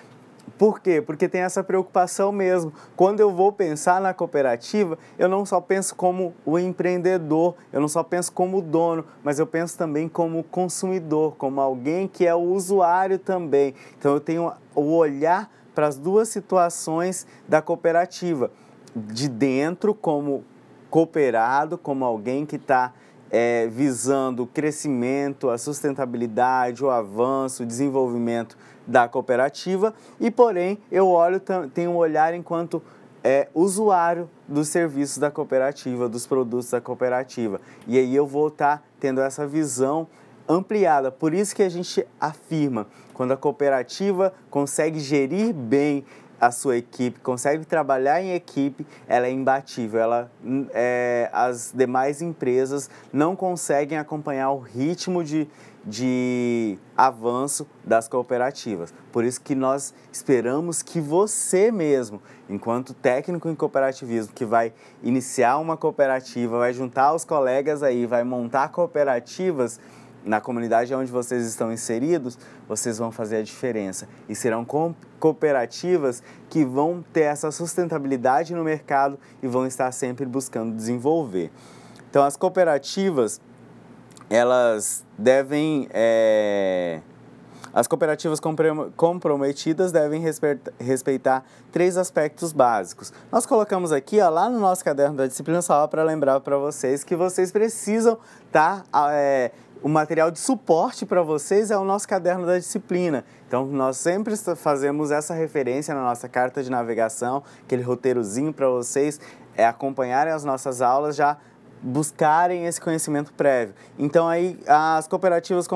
Por quê? Porque tem essa preocupação mesmo. Quando eu vou pensar na cooperativa, eu não só penso como o empreendedor, eu não só penso como o dono, mas eu penso também como consumidor, como alguém que é o usuário também. Então, eu tenho o olhar para as duas situações da cooperativa. De dentro, como cooperado, como alguém que está visando o crescimento, a sustentabilidade, o avanço, o desenvolvimento da cooperativa, e porém eu tenho um olhar enquanto usuário dos serviços da cooperativa, dos produtos da cooperativa. E aí eu vou estar tendo essa visão ampliada. Por isso que a gente afirma, quando a cooperativa consegue gerir bem a sua equipe, consegue trabalhar em equipe, ela é imbatível. As demais empresas não conseguem acompanhar o ritmo de avanço das cooperativas. Por isso que nós esperamos que você mesmo, enquanto técnico em cooperativismo, que vai iniciar uma cooperativa, vai juntar os colegas aí, vai montar cooperativas, na comunidade onde vocês estão inseridos, vocês vão fazer a diferença. E serão cooperativas que vão ter essa sustentabilidade no mercado e vão estar sempre buscando desenvolver. Então, as cooperativas, elas devem... As cooperativas comprometidas devem respeitar 3 aspectos básicos. Nós colocamos aqui, lá no nosso caderno da disciplina, só para lembrar para vocês que vocês precisam estar... O material de suporte para vocês é o nosso caderno da disciplina. Então, nós sempre fazemos essa referência na nossa carta de navegação, aquele roteirozinho para vocês acompanharem as nossas aulas, já buscarem esse conhecimento prévio. Então, aí, as cooperativas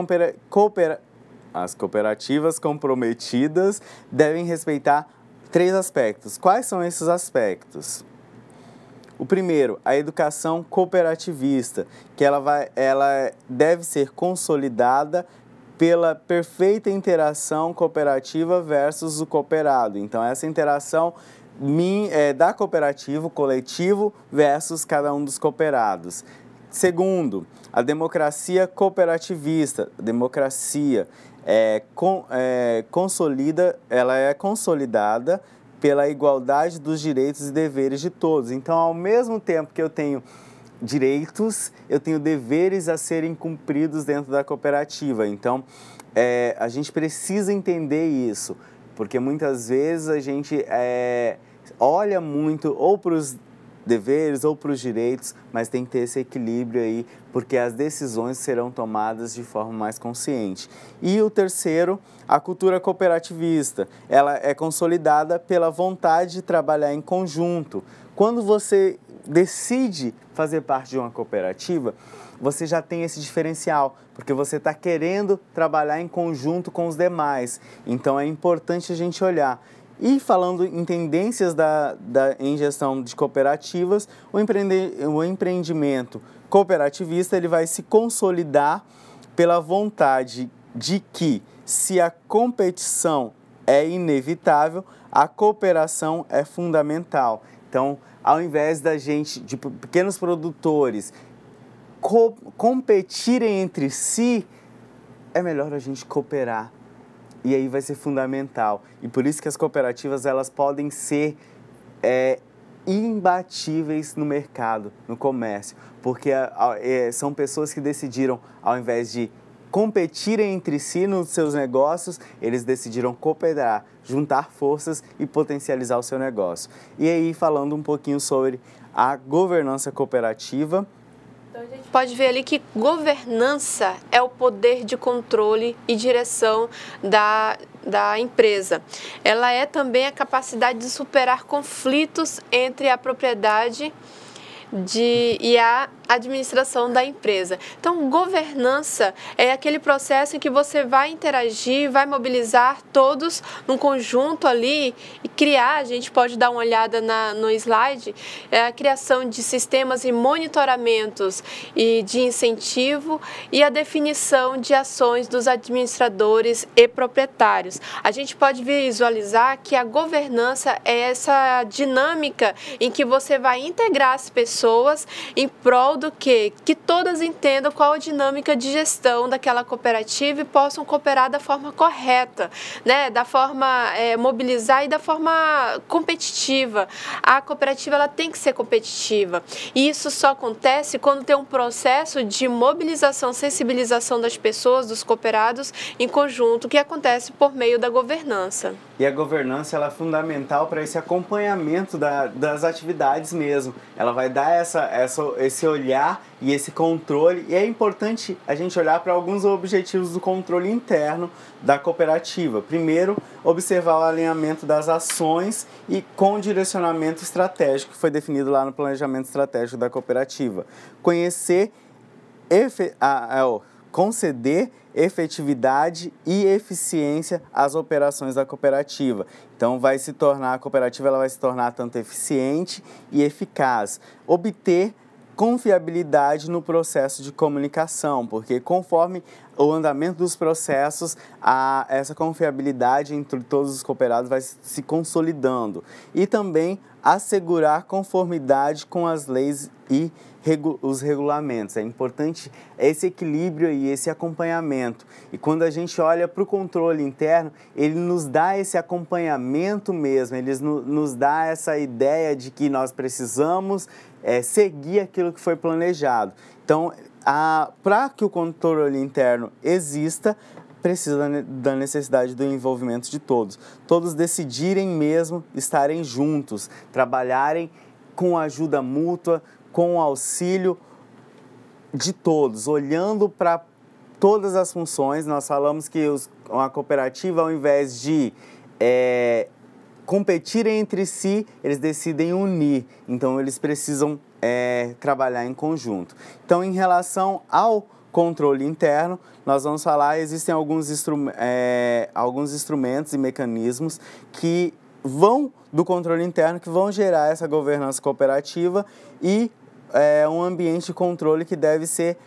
comprometidas devem respeitar 3 aspectos. Quais são esses aspectos? O primeiro, a educação cooperativista, que ela deve ser consolidada pela perfeita interação cooperativa versus o cooperado. Então, essa interação da cooperativa, o coletivo, versus cada um dos cooperados. Segundo, a democracia cooperativista. A democracia ela é consolidada pela igualdade dos direitos e deveres de todos. Então, ao mesmo tempo que eu tenho direitos, eu tenho deveres a serem cumpridos dentro da cooperativa. Então, a gente precisa entender isso, porque muitas vezes a gente olha muito ou para os deveres ou para os direitos, mas tem que ter esse equilíbrio aí, porque as decisões serão tomadas de forma mais consciente. E o terceiro, a cultura cooperativista. Ela é consolidada pela vontade de trabalhar em conjunto. Quando você decide fazer parte de uma cooperativa, você já tem esse diferencial, porque você está querendo trabalhar em conjunto com os demais. Então, é importante a gente olhar. E falando em tendências em gestão de cooperativas, o empreendimento cooperativista ele vai se consolidar pela vontade de que, se a competição é inevitável, a cooperação é fundamental. Então, ao invés de pequenos produtores, competirem entre si, é melhor a gente cooperar. E aí vai ser fundamental. E por isso que as cooperativas elas podem ser imbatíveis no mercado, no comércio. Porque são pessoas que decidiram, ao invés de competirem entre si nos seus negócios, eles decidiram cooperar, juntar forças e potencializar o seu negócio. E aí, falando um pouquinho sobre a governança cooperativa. Então, a gente pode ver ali que governança é o poder de controle e direção da empresa. Ela é também a capacidade de superar conflitos entre a propriedade e a administração da empresa. Então, governança é aquele processo em que você vai interagir, vai mobilizar todos num conjunto ali e criar, a gente pode dar uma olhada no slide, a criação de sistemas e monitoramentos e de incentivo e a definição de ações dos administradores e proprietários. A gente pode visualizar que a governança é essa dinâmica em que você vai integrar as pessoas em prol modo que todas entendam qual a dinâmica de gestão daquela cooperativa e possam cooperar da forma correta, né? Da forma mobilizar e da forma competitiva. A cooperativa ela tem que ser competitiva e isso só acontece quando tem um processo de mobilização, sensibilização das pessoas, dos cooperados em conjunto, que acontece por meio da governança. E a governança ela é fundamental para esse acompanhamento das atividades mesmo. Ela vai dar esse olhar e esse controle. E é importante a gente olhar para alguns objetivos do controle interno da cooperativa. Primeiro, observar o alinhamento das ações e com direcionamento estratégico que foi definido lá no planejamento estratégico da cooperativa. Conceder efetividade e eficiência às operações da cooperativa. Então, a cooperativa ela vai se tornar tanto eficiente e eficaz. Obter confiabilidade no processo de comunicação, porque conforme o andamento dos processos, essa confiabilidade entre todos os cooperados vai se consolidando. E também assegurar conformidade com as leis e os regulamentos. É importante esse equilíbrio e esse acompanhamento. E quando a gente olha para o controle interno, ele nos dá esse acompanhamento mesmo, ele nos dá essa ideia de que nós precisamos seguir aquilo que foi planejado. Então, para que o controle interno exista, precisa da necessidade do envolvimento de todos. Todos decidirem mesmo estarem juntos, trabalharem com ajuda mútua, com o auxílio de todos, olhando para todas as funções. Nós falamos que uma cooperativa, ao invés de competirem entre si, eles decidem unir. Então, eles precisam trabalhar em conjunto. Então, em relação ao controle interno, nós vamos falar, existem alguns instrumentos e mecanismos que do controle interno que vão gerar essa governança cooperativa e um ambiente de controle que deve ser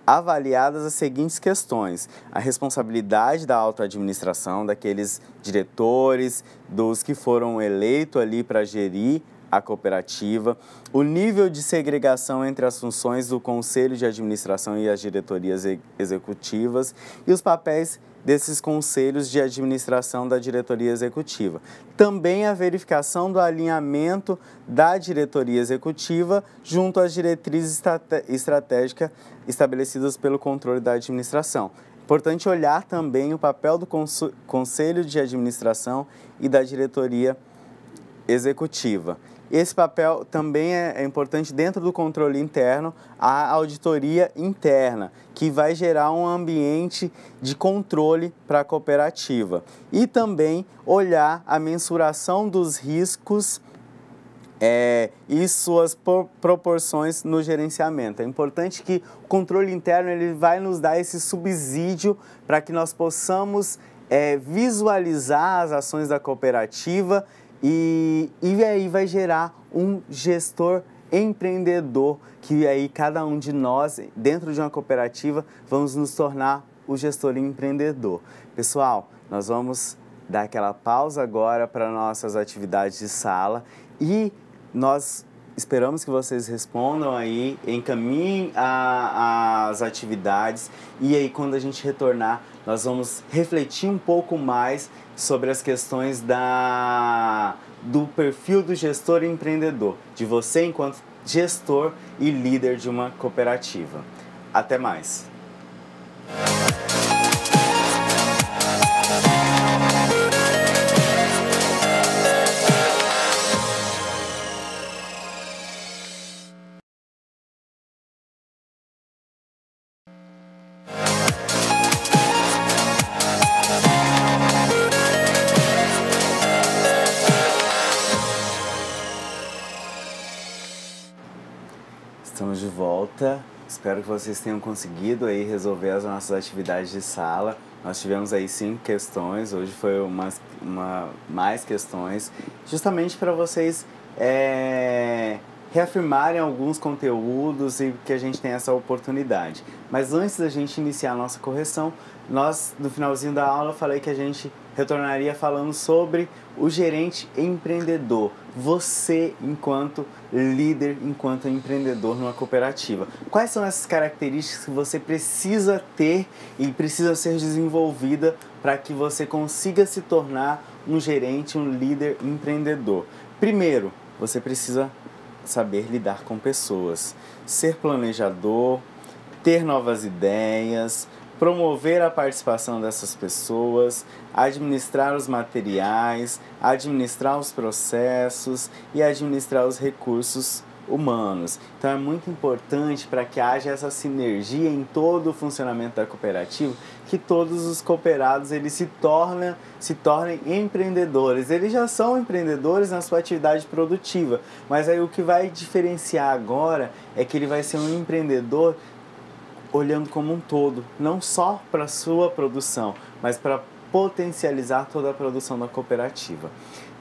avaliadas as seguintes questões: a responsabilidade da autoadministração, daqueles diretores, dos que foram eleitos ali para gerir a cooperativa, o nível de segregação entre as funções do conselho de administração e as diretorias executivas e os papéis desses conselhos de administração da diretoria executiva. Também a verificação do alinhamento da diretoria executiva junto às diretrizes estratégicas estabelecidas pelo controle da administração. Importante olhar também o papel do conselho de administração e da diretoria executiva. Esse papel também é importante dentro do controle interno, a auditoria interna, que vai gerar um ambiente de controle para a cooperativa. E também olhar a mensuração dos riscos e suas proporções no gerenciamento. É importante que o controle interno ele vai nos dar esse subsídio para que nós possamos visualizar as ações da cooperativa e aí vai gerar um gestor empreendedor, que aí cada um de nós, dentro de uma cooperativa, vamos nos tornar o gestor empreendedor. Pessoal, nós vamos dar aquela pausa agora para nossas atividades de sala e nós esperamos que vocês respondam aí, encaminhem as atividades e aí quando a gente retornar, nós vamos refletir um pouco mais sobre as questões do perfil do gestor empreendedor, de você enquanto gestor e líder de uma cooperativa. Até mais! Estamos de volta. Espero que vocês tenham conseguido aí resolver as nossas atividades de sala. Nós tivemos aí 5 questões, hoje foi mais questões, justamente para vocês reafirmarem alguns conteúdos e que a gente tenha essa oportunidade. Mas antes da gente iniciar a nossa correção, no finalzinho da aula, eu falei que a gente retornaria falando sobre o gerente empreendedor. Você, enquanto líder, enquanto empreendedor numa cooperativa. Quais são essas características que você precisa ter e precisa ser desenvolvida para que você consiga se tornar um gerente, um líder empreendedor? Primeiro, você precisa saber lidar com pessoas, ser planejador, ter novas ideias, promover a participação dessas pessoas, administrar os materiais, administrar os processos e administrar os recursos humanos. Então é muito importante para que haja essa sinergia em todo o funcionamento da cooperativa, que todos os cooperados eles se tornem empreendedores. Eles já são empreendedores na sua atividade produtiva, mas aí o que vai diferenciar agora é que ele vai ser um empreendedor olhando como um todo, não só para a sua produção, mas para potencializar toda a produção da cooperativa.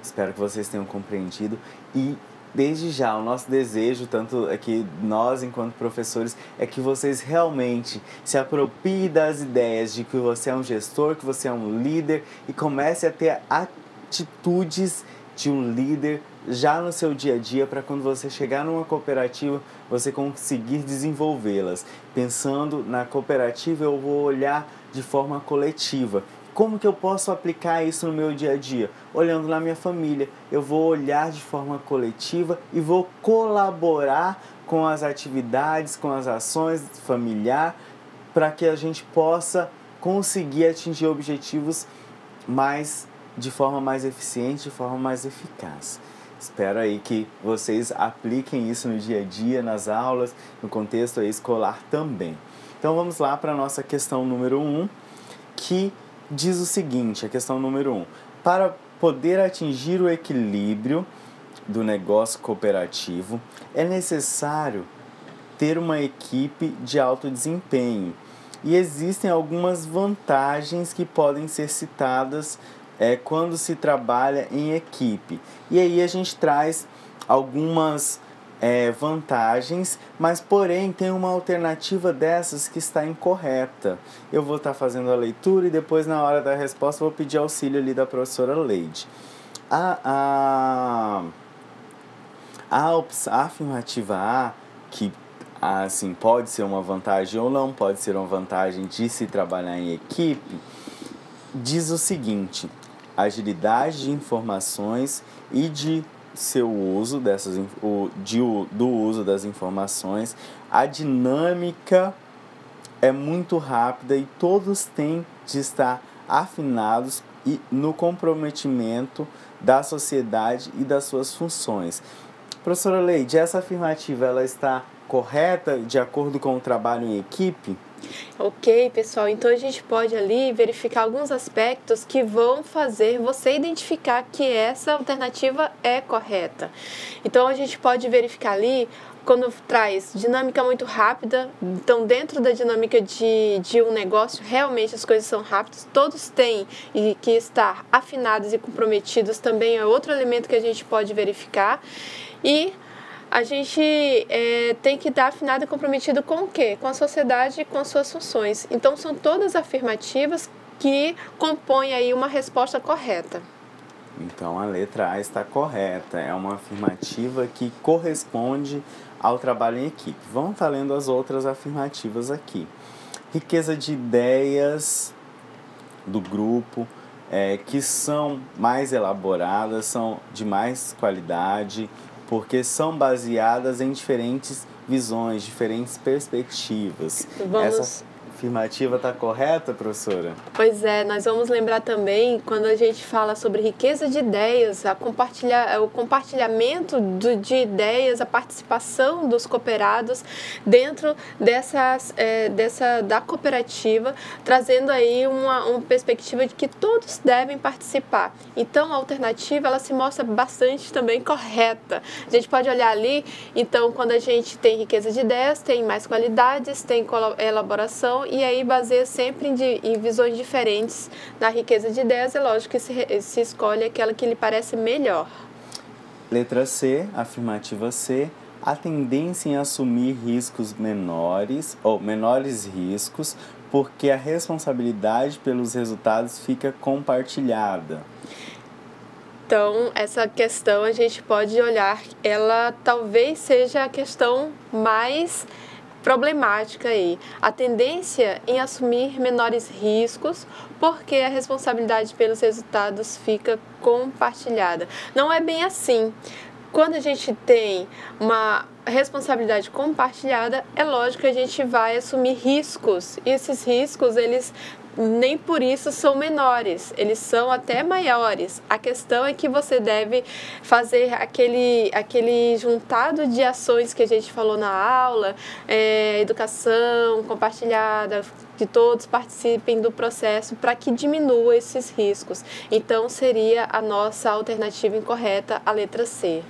Espero que vocês tenham compreendido e desde já o nosso desejo, tanto aqui nós enquanto professores, é que vocês realmente se apropriem das ideias de que você é um gestor, que você é um líder e comece a ter atitudes de um líder já no seu dia a dia, para quando você chegar numa cooperativa, você conseguir desenvolvê-las. Pensando na cooperativa, eu vou olhar de forma coletiva. Como que eu posso aplicar isso no meu dia a dia? Olhando na minha família, eu vou olhar de forma coletiva e vou colaborar com as atividades, com as ações familiares, para que a gente possa conseguir atingir objetivos de forma mais eficiente, de forma mais eficaz. Espero aí que vocês apliquem isso no dia a dia, nas aulas, no contexto escolar também. Então vamos lá para a nossa questão número 1, que diz o seguinte, a questão número 1. Para poder atingir o equilíbrio do negócio cooperativo, é necessário ter uma equipe de alto desempenho. E existem algumas vantagens que podem ser citadas quando se trabalha em equipe. E aí a gente traz algumas vantagens, mas porém tem uma alternativa dessas que está incorreta. Eu vou estar fazendo a leitura e depois na hora da resposta vou pedir auxílio ali da professora Leide. A afirmativa A, que assim, pode ser uma vantagem ou não, pode ser uma vantagem de se trabalhar em equipe, diz o seguinte: agilidade de informações e de seu uso do uso das informações, a dinâmica é muito rápida e todos têm de estar afinados no comprometimento da sociedade e das suas funções. Professora Leide, essa afirmativa ela está correta de acordo com o trabalho em equipe? Ok, pessoal, então a gente pode ali verificar alguns aspectos que vão fazer você identificar que essa alternativa é correta. Então a gente pode verificar ali quando traz dinâmica muito rápida. Então dentro da dinâmica de um negócio, realmente as coisas são rápidas, todos têm que estar afinados e comprometidos, também é outro elemento que a gente pode verificar. E a gente tem que estar afinado e comprometido com o quê? Com a sociedade e com as suas funções. Então, são todas afirmativas que compõem aí uma resposta correta. Então, a letra A está correta. É uma afirmativa que corresponde ao trabalho em equipe. Vamos estar lendo as outras afirmativas aqui. Riqueza de ideias do grupo, que são mais elaboradas, são de mais qualidade, porque são baseadas em diferentes visões, diferentes perspectivas. Essa afirmativa está correta, professora? Pois é, nós vamos lembrar também, quando a gente fala sobre riqueza de ideias, o compartilhamento de ideias, a participação dos cooperados dentro da cooperativa, trazendo aí uma perspectiva de que todos devem participar. Então, a alternativa, ela se mostra bastante também correta. A gente pode olhar ali, então, quando a gente tem riqueza de ideias, tem mais qualidades, tem elaboração, e aí baseia sempre em visões diferentes na riqueza de ideias. É lógico que se escolhe aquela que lhe parece melhor. Letra C, afirmativa C, a tendência em assumir riscos menores riscos porque a responsabilidade pelos resultados fica compartilhada. Então, essa questão a gente pode olhar, ela talvez seja a questão mais problemática aí. A tendência em assumir menores riscos, porque a responsabilidade pelos resultados fica compartilhada. Não é bem assim. Quando a gente tem uma responsabilidade compartilhada, é lógico que a gente vai assumir riscos. E esses riscos, eles nem por isso são menores, eles são até maiores. A questão é que você deve fazer aquele juntado de ações que a gente falou na aula, educação compartilhada, que todos participem do processo para que diminua esses riscos. Então, seria a nossa alternativa incorreta, a letra C.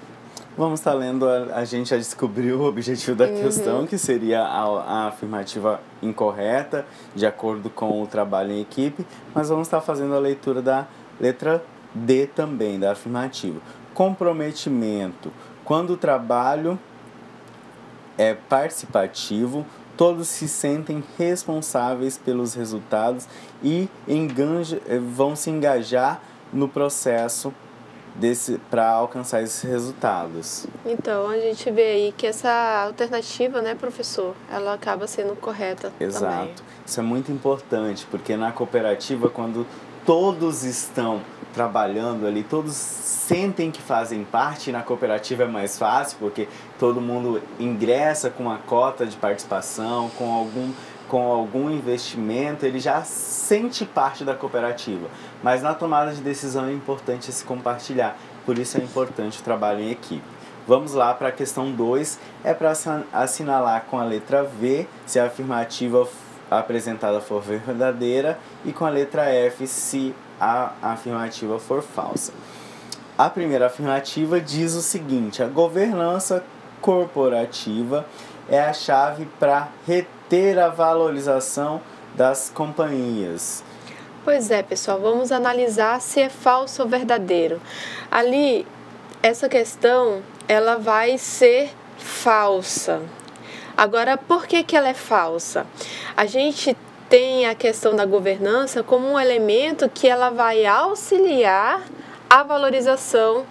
Vamos estar lendo, a gente já descobriu o objetivo da questão, que seria a afirmativa incorreta, de acordo com o trabalho em equipe, mas vamos estar fazendo a leitura da letra D também, da afirmativa. Comprometimento. Quando o trabalho é participativo, todos se sentem responsáveis pelos resultados e vão se engajar no processo para alcançar esses resultados. Então, a gente vê aí que essa alternativa, né, professor, ela acaba sendo correta. Exato. Também. Isso é muito importante, porque na cooperativa, quando todos estão trabalhando ali, todos sentem que fazem parte, na cooperativa é mais fácil, porque todo mundo ingressa com uma cota de participação, com algum investimento, ele já sente parte da cooperativa. Mas na tomada de decisão é importante se compartilhar, por isso é importante o trabalho em equipe. Vamos lá para a questão 2, é para assinalar com a letra V se a afirmativa apresentada for verdadeira e com a letra F se a afirmativa for falsa. A primeira afirmativa diz o seguinte: a governança corporativa é a chave para reter a valorização das companhias. Pois é, pessoal, vamos analisar se é falso ou verdadeiro. Ali, essa questão, ela vai ser falsa. Agora, por que ela é falsa? A gente tem a questão da governança como um elemento que ela vai auxiliar a valorização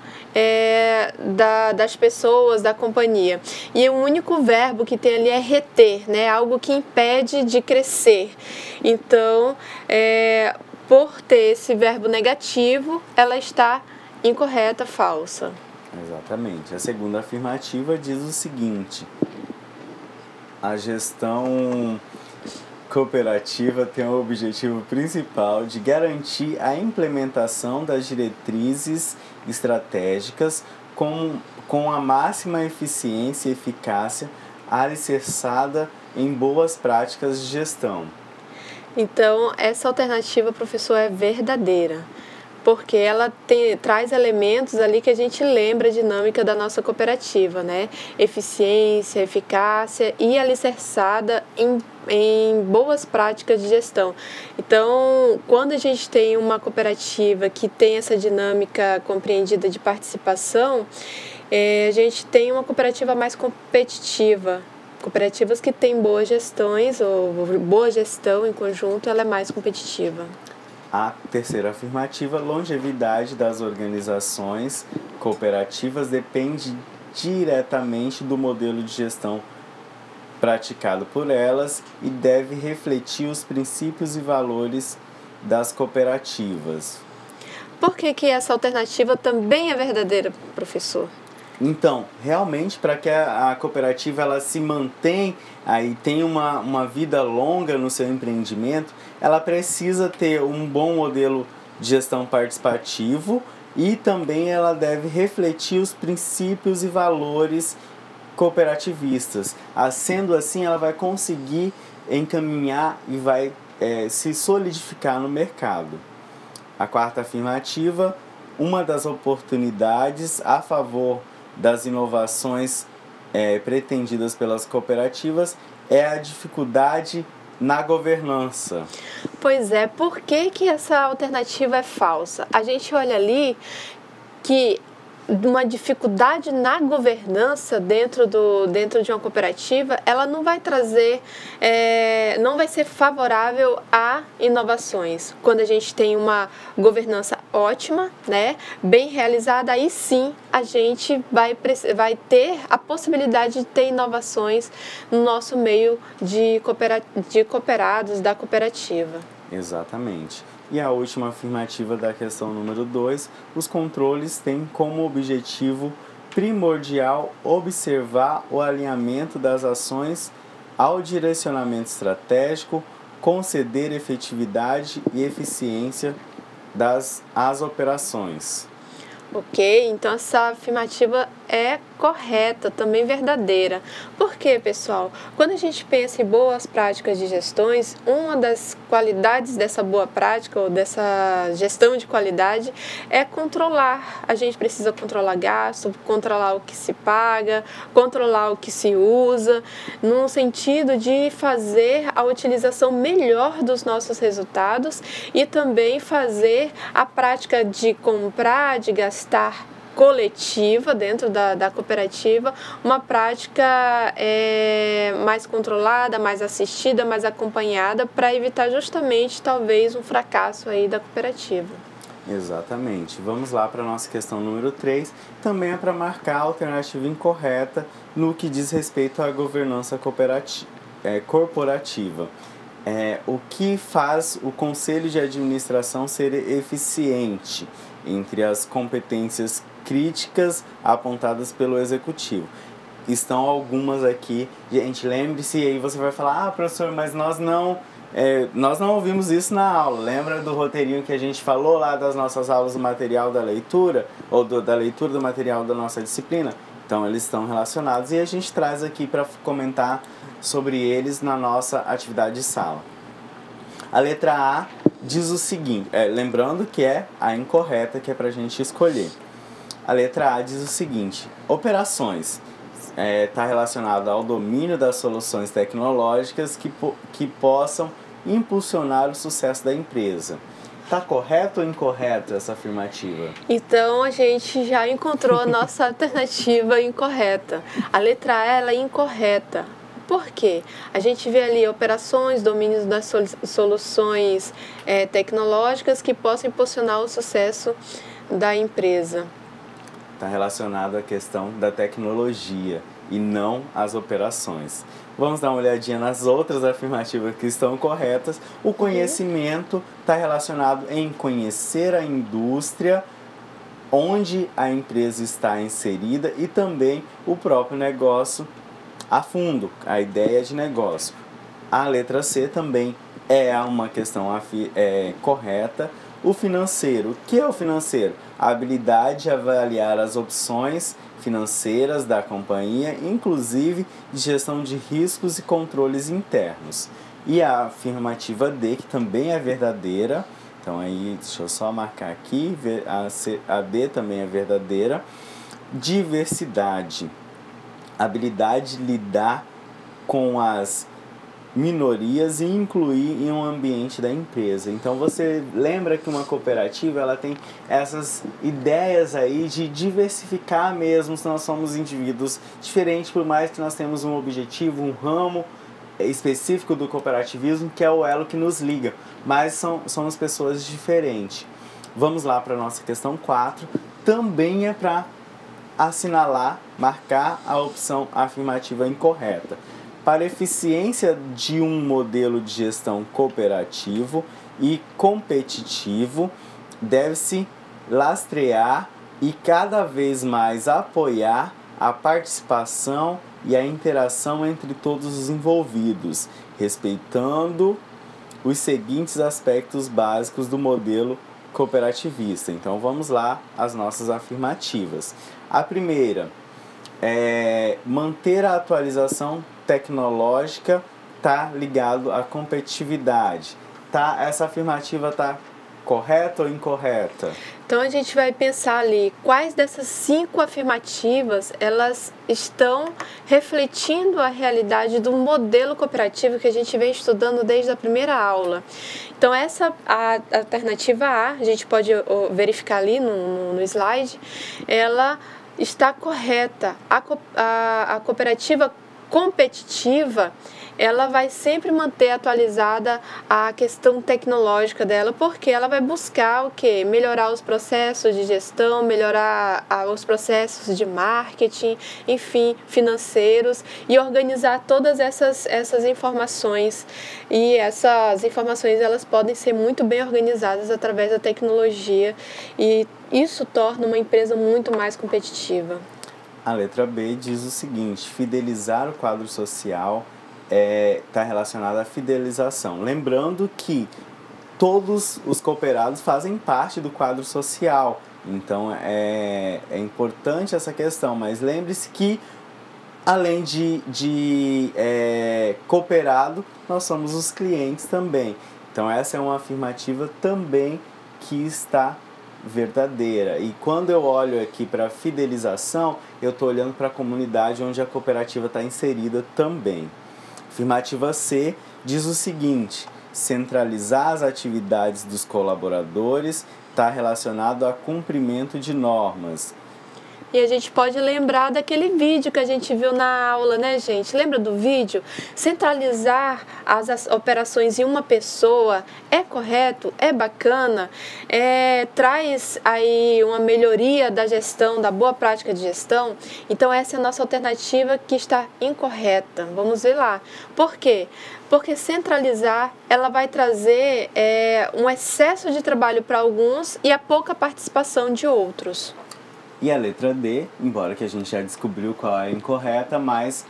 das pessoas, da companhia. E o único verbo que tem ali é reter, né? Algo que impede de crescer. Então, por ter esse verbo negativo, ela está incorreta, falsa. Exatamente. A segunda afirmativa diz o seguinte: a gestão cooperativa tem o objetivo principal de garantir a implementação das diretrizes estratégicas com a máxima eficiência e eficácia, alicerçada em boas práticas de gestão. Então, essa alternativa, professor, é verdadeira, porque ela traz elementos ali que a gente lembra a dinâmica da nossa cooperativa, né? Eficiência, eficácia e alicerçada em boas práticas de gestão. Então, quando a gente tem uma cooperativa que tem essa dinâmica compreendida de participação, a gente tem uma cooperativa mais competitiva. Cooperativas que têm boas gestões ou boa gestão em conjunto, ela é mais competitiva. A terceira afirmativa, longevidade das organizações cooperativas depende diretamente do modelo de gestão praticado por elas e deve refletir os princípios e valores das cooperativas. Por que essa alternativa também é verdadeira, professor? Então, realmente, para que a cooperativa ela se mantenha e tenha uma vida longa no seu empreendimento, ela precisa ter um bom modelo de gestão participativo e também ela deve refletir os princípios e valores cooperativistas. Sendo assim, ela vai conseguir encaminhar e vai se solidificar no mercado. A quarta afirmativa, uma das oportunidades a favor das inovações pretendidas pelas cooperativas é a dificuldade na governança. Pois é, por que essa alternativa é falsa? A gente olha ali que uma dificuldade na governança dentro de uma cooperativa, ela não vai trazer, não vai ser favorável a inovações. Quando a gente tem uma governança ótima, né, bem realizada, aí sim a gente vai ter a possibilidade de ter inovações no nosso meio de cooperados da cooperativa. Exatamente. E a última afirmativa da questão número 2, os controles têm como objetivo primordial observar o alinhamento das ações ao direcionamento estratégico, conceder efetividade e eficiência às operações. Ok, então essa afirmativa é correta, também verdadeira. Por quê, pessoal? Quando a gente pensa em boas práticas de gestões, uma das qualidades dessa boa prática ou dessa gestão de qualidade é controlar. A gente precisa controlar gasto, controlar o que se paga, controlar o que se usa, no sentido de fazer a utilização melhor dos nossos resultados e também fazer a prática de comprar, de gastar coletiva dentro da cooperativa, uma prática mais controlada, mais assistida, mais acompanhada, para evitar justamente talvez um fracasso aí da cooperativa. Exatamente. Vamos lá para a nossa questão número 3, também é para marcar a alternativa incorreta no que diz respeito à governança corporativa. O que faz o conselho de administração ser eficiente entre as competências críticas apontadas pelo executivo? Estão algumas aqui. Gente, lembre-se, aí você vai falar, professor, mas nós não ouvimos isso na aula. Lembra do roteirinho que a gente falou lá das nossas aulas do material da leitura, ou da leitura do material da nossa disciplina? Então, eles estão relacionados e a gente traz aqui para comentar sobre eles na nossa atividade de sala. A letra A diz o seguinte, lembrando que é a incorreta que é para a gente escolher. A letra A diz o seguinte: operações está relacionado ao domínio das soluções tecnológicas que possam impulsionar o sucesso da empresa. Está correto ou incorreto essa afirmativa? Então, a gente já encontrou a nossa alternativa incorreta. A letra A ela é incorreta. Por quê? A gente vê ali operações, domínios das soluções tecnológicas que possam impulsionar o sucesso da empresa. Está relacionado à questão da tecnologia e não às operações. Vamos dar uma olhadinha nas outras afirmativas que estão corretas. O conhecimento está relacionado em conhecer a indústria onde a empresa está inserida e também o próprio negócio a fundo, a ideia de negócio. A letra C também é uma questão correta. O financeiro, o que é o financeiro? A habilidade de avaliar as opções financeiras da companhia, inclusive de gestão de riscos e controles internos. E a afirmativa D, que também é verdadeira, então aí deixa eu só marcar aqui, a D também é verdadeira. Diversidade, habilidade de lidar com as minorias e incluir em um ambiente da empresa. Então você lembra que uma cooperativa ela tem essas ideias aí de diversificar mesmo se nós somos indivíduos diferentes, por mais que nós temos um objetivo, um ramo específico do cooperativismo que é o elo que nos liga, mas somos pessoas diferentes. Vamos lá para a nossa questão 4, também é para assinalar, marcar a opção afirmativa incorreta. Para a eficiência de um modelo de gestão cooperativo e competitivo, deve-se lastrear e cada vez mais apoiar a participação e a interação entre todos os envolvidos, respeitando os seguintes aspectos básicos do modelo cooperativista. Então vamos lá às nossas afirmativas. A primeira é manter a atualização tecnológica, está ligado à competitividade. Essa afirmativa está correta ou incorreta? Então a gente vai pensar ali quais dessas 5 afirmativas elas estão refletindo a realidade do modelo cooperativo que a gente vem estudando desde a primeira aula. Então a alternativa A, a gente pode verificar ali no slide, ela está correta. A cooperativa competitiva, ela vai sempre manter atualizada a questão tecnológica dela, porque ela vai buscar o quê? Melhorar os processos de gestão, melhorar os processos de marketing, enfim, financeiros, e organizar todas essas informações. E essas informações, elas podem ser muito bem organizadas através da tecnologia, e isso torna uma empresa muito mais competitiva. A letra B diz o seguinte: fidelizar o quadro social está relacionado à fidelização. Lembrando que todos os cooperados fazem parte do quadro social, então é importante essa questão, mas lembre-se que além de cooperado, nós somos os clientes também. Então essa é uma afirmativa também que está verdadeira. E quando eu olho aqui para fidelização, eu estou olhando para a comunidade onde a cooperativa está inserida também. Afirmativa C diz o seguinte: centralizar as atividades dos colaboradores está relacionado a cumprimento de normas. E a gente pode lembrar daquele vídeo que a gente viu na aula, né, gente? Lembra do vídeo? Centralizar as operações em uma pessoa é correto? É bacana? Traz aí uma melhoria da gestão, da boa prática de gestão? Então, essa é a nossa alternativa que está incorreta. Vamos ver lá. Por quê? Porque centralizar, ela vai trazer um excesso de trabalho para alguns e a pouca participação de outros. E a letra D, embora que a gente já descobriu qual é a incorreta, mas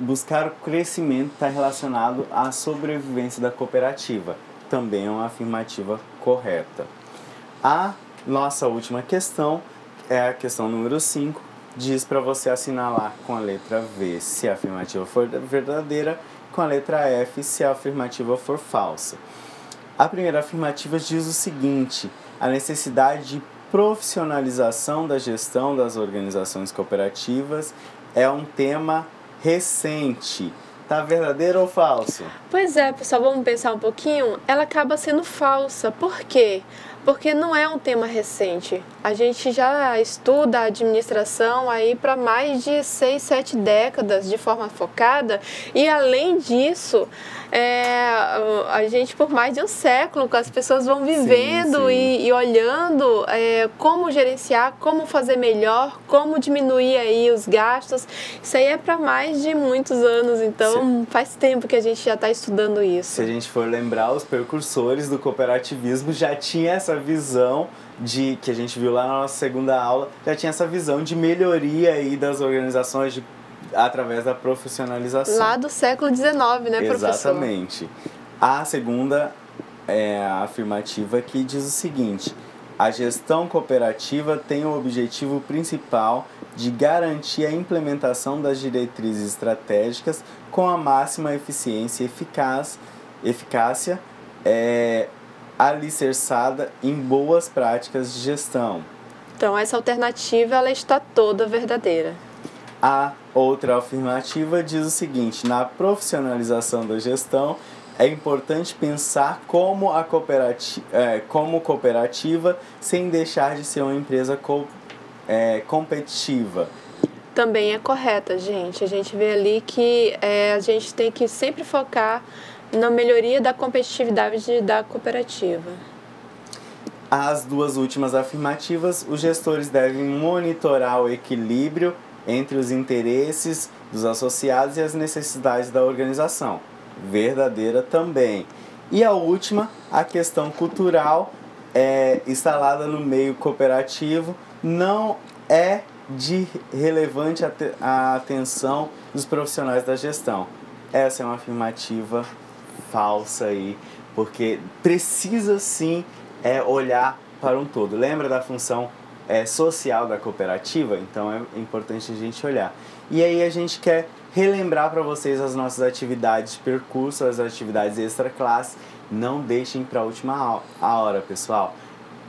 buscar o crescimento está relacionado à sobrevivência da cooperativa. Também é uma afirmativa correta. A nossa última questão é a questão número 5. Diz para você assinalar com a letra V se a afirmativa for verdadeira, com a letra F se a afirmativa for falsa. A primeira afirmativa diz o seguinte: a necessidade de profissionalização da gestão das organizações cooperativas é um tema recente. Tá verdadeiro ou falso? Pois é, pessoal, vamos pensar um pouquinho. Ela acaba sendo falsa. Por quê? Porque não é um tema recente. A gente já estuda a administração aí para mais de 6, 7 décadas de forma focada, e além disso, a gente por mais de um século, as pessoas vão vivendo e olhando como gerenciar, como fazer melhor, como diminuir aí os gastos. Isso aí é para mais de muitos anos, então faz tempo que a gente já está estudando isso. Se a gente for lembrar, os precursores do cooperativismo já tinha essa visão que a gente viu lá na nossa segunda aula, já tinha essa visão de melhoria aí das organizações através da profissionalização. Lá do século XIX, né, professor? Exatamente. A segunda a afirmativa que diz o seguinte: a gestão cooperativa tem o objetivo principal de garantir a implementação das diretrizes estratégicas com a máxima eficiência e eficácia alicerçada em boas práticas de gestão. Então, essa alternativa ela está toda verdadeira. A outra afirmativa diz o seguinte: na profissionalização da gestão, é importante pensar como cooperativa sem deixar de ser uma empresa competitiva. Também é correta, gente. A gente vê ali que a gente tem que sempre focar na melhoria da competitividade da cooperativa. As duas últimas afirmativas: os gestores devem monitorar o equilíbrio entre os interesses dos associados e as necessidades da organização. Verdadeira também. E a última, a questão cultural instalada no meio cooperativo, não é de relevante a atenção dos profissionais da gestão. Essa é uma afirmativa falsa aí, porque precisa sim olhar para um todo. Lembra da função social da cooperativa? Então é importante a gente olhar. E aí a gente quer relembrar para vocês as nossas atividades de percurso, as atividades extra-classe. Não deixem para a última hora, pessoal.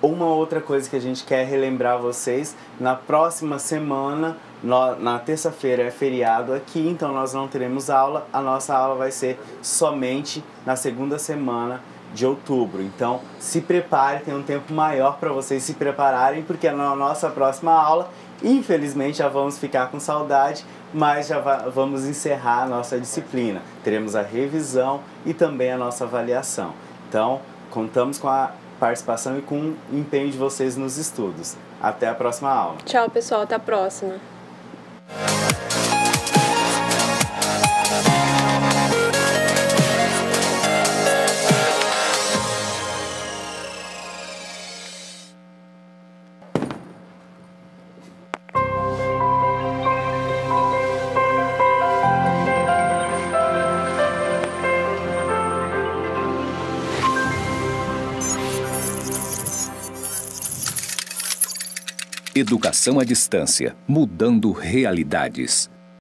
Uma outra coisa que a gente quer relembrar vocês, na próxima semana, na terça-feira é feriado aqui, então nós não teremos aula. A nossa aula vai ser somente na segunda semana de outubro. Então, se prepare, tem um tempo maior para vocês se prepararem, porque na nossa próxima aula, infelizmente, já vamos ficar com saudade, mas já vamos encerrar a nossa disciplina. Teremos a revisão e também a nossa avaliação. Então, contamos com a participação e com o empenho de vocês nos estudos. Até a próxima aula. Tchau, pessoal. Até a próxima. Educação à distância, mudando realidades.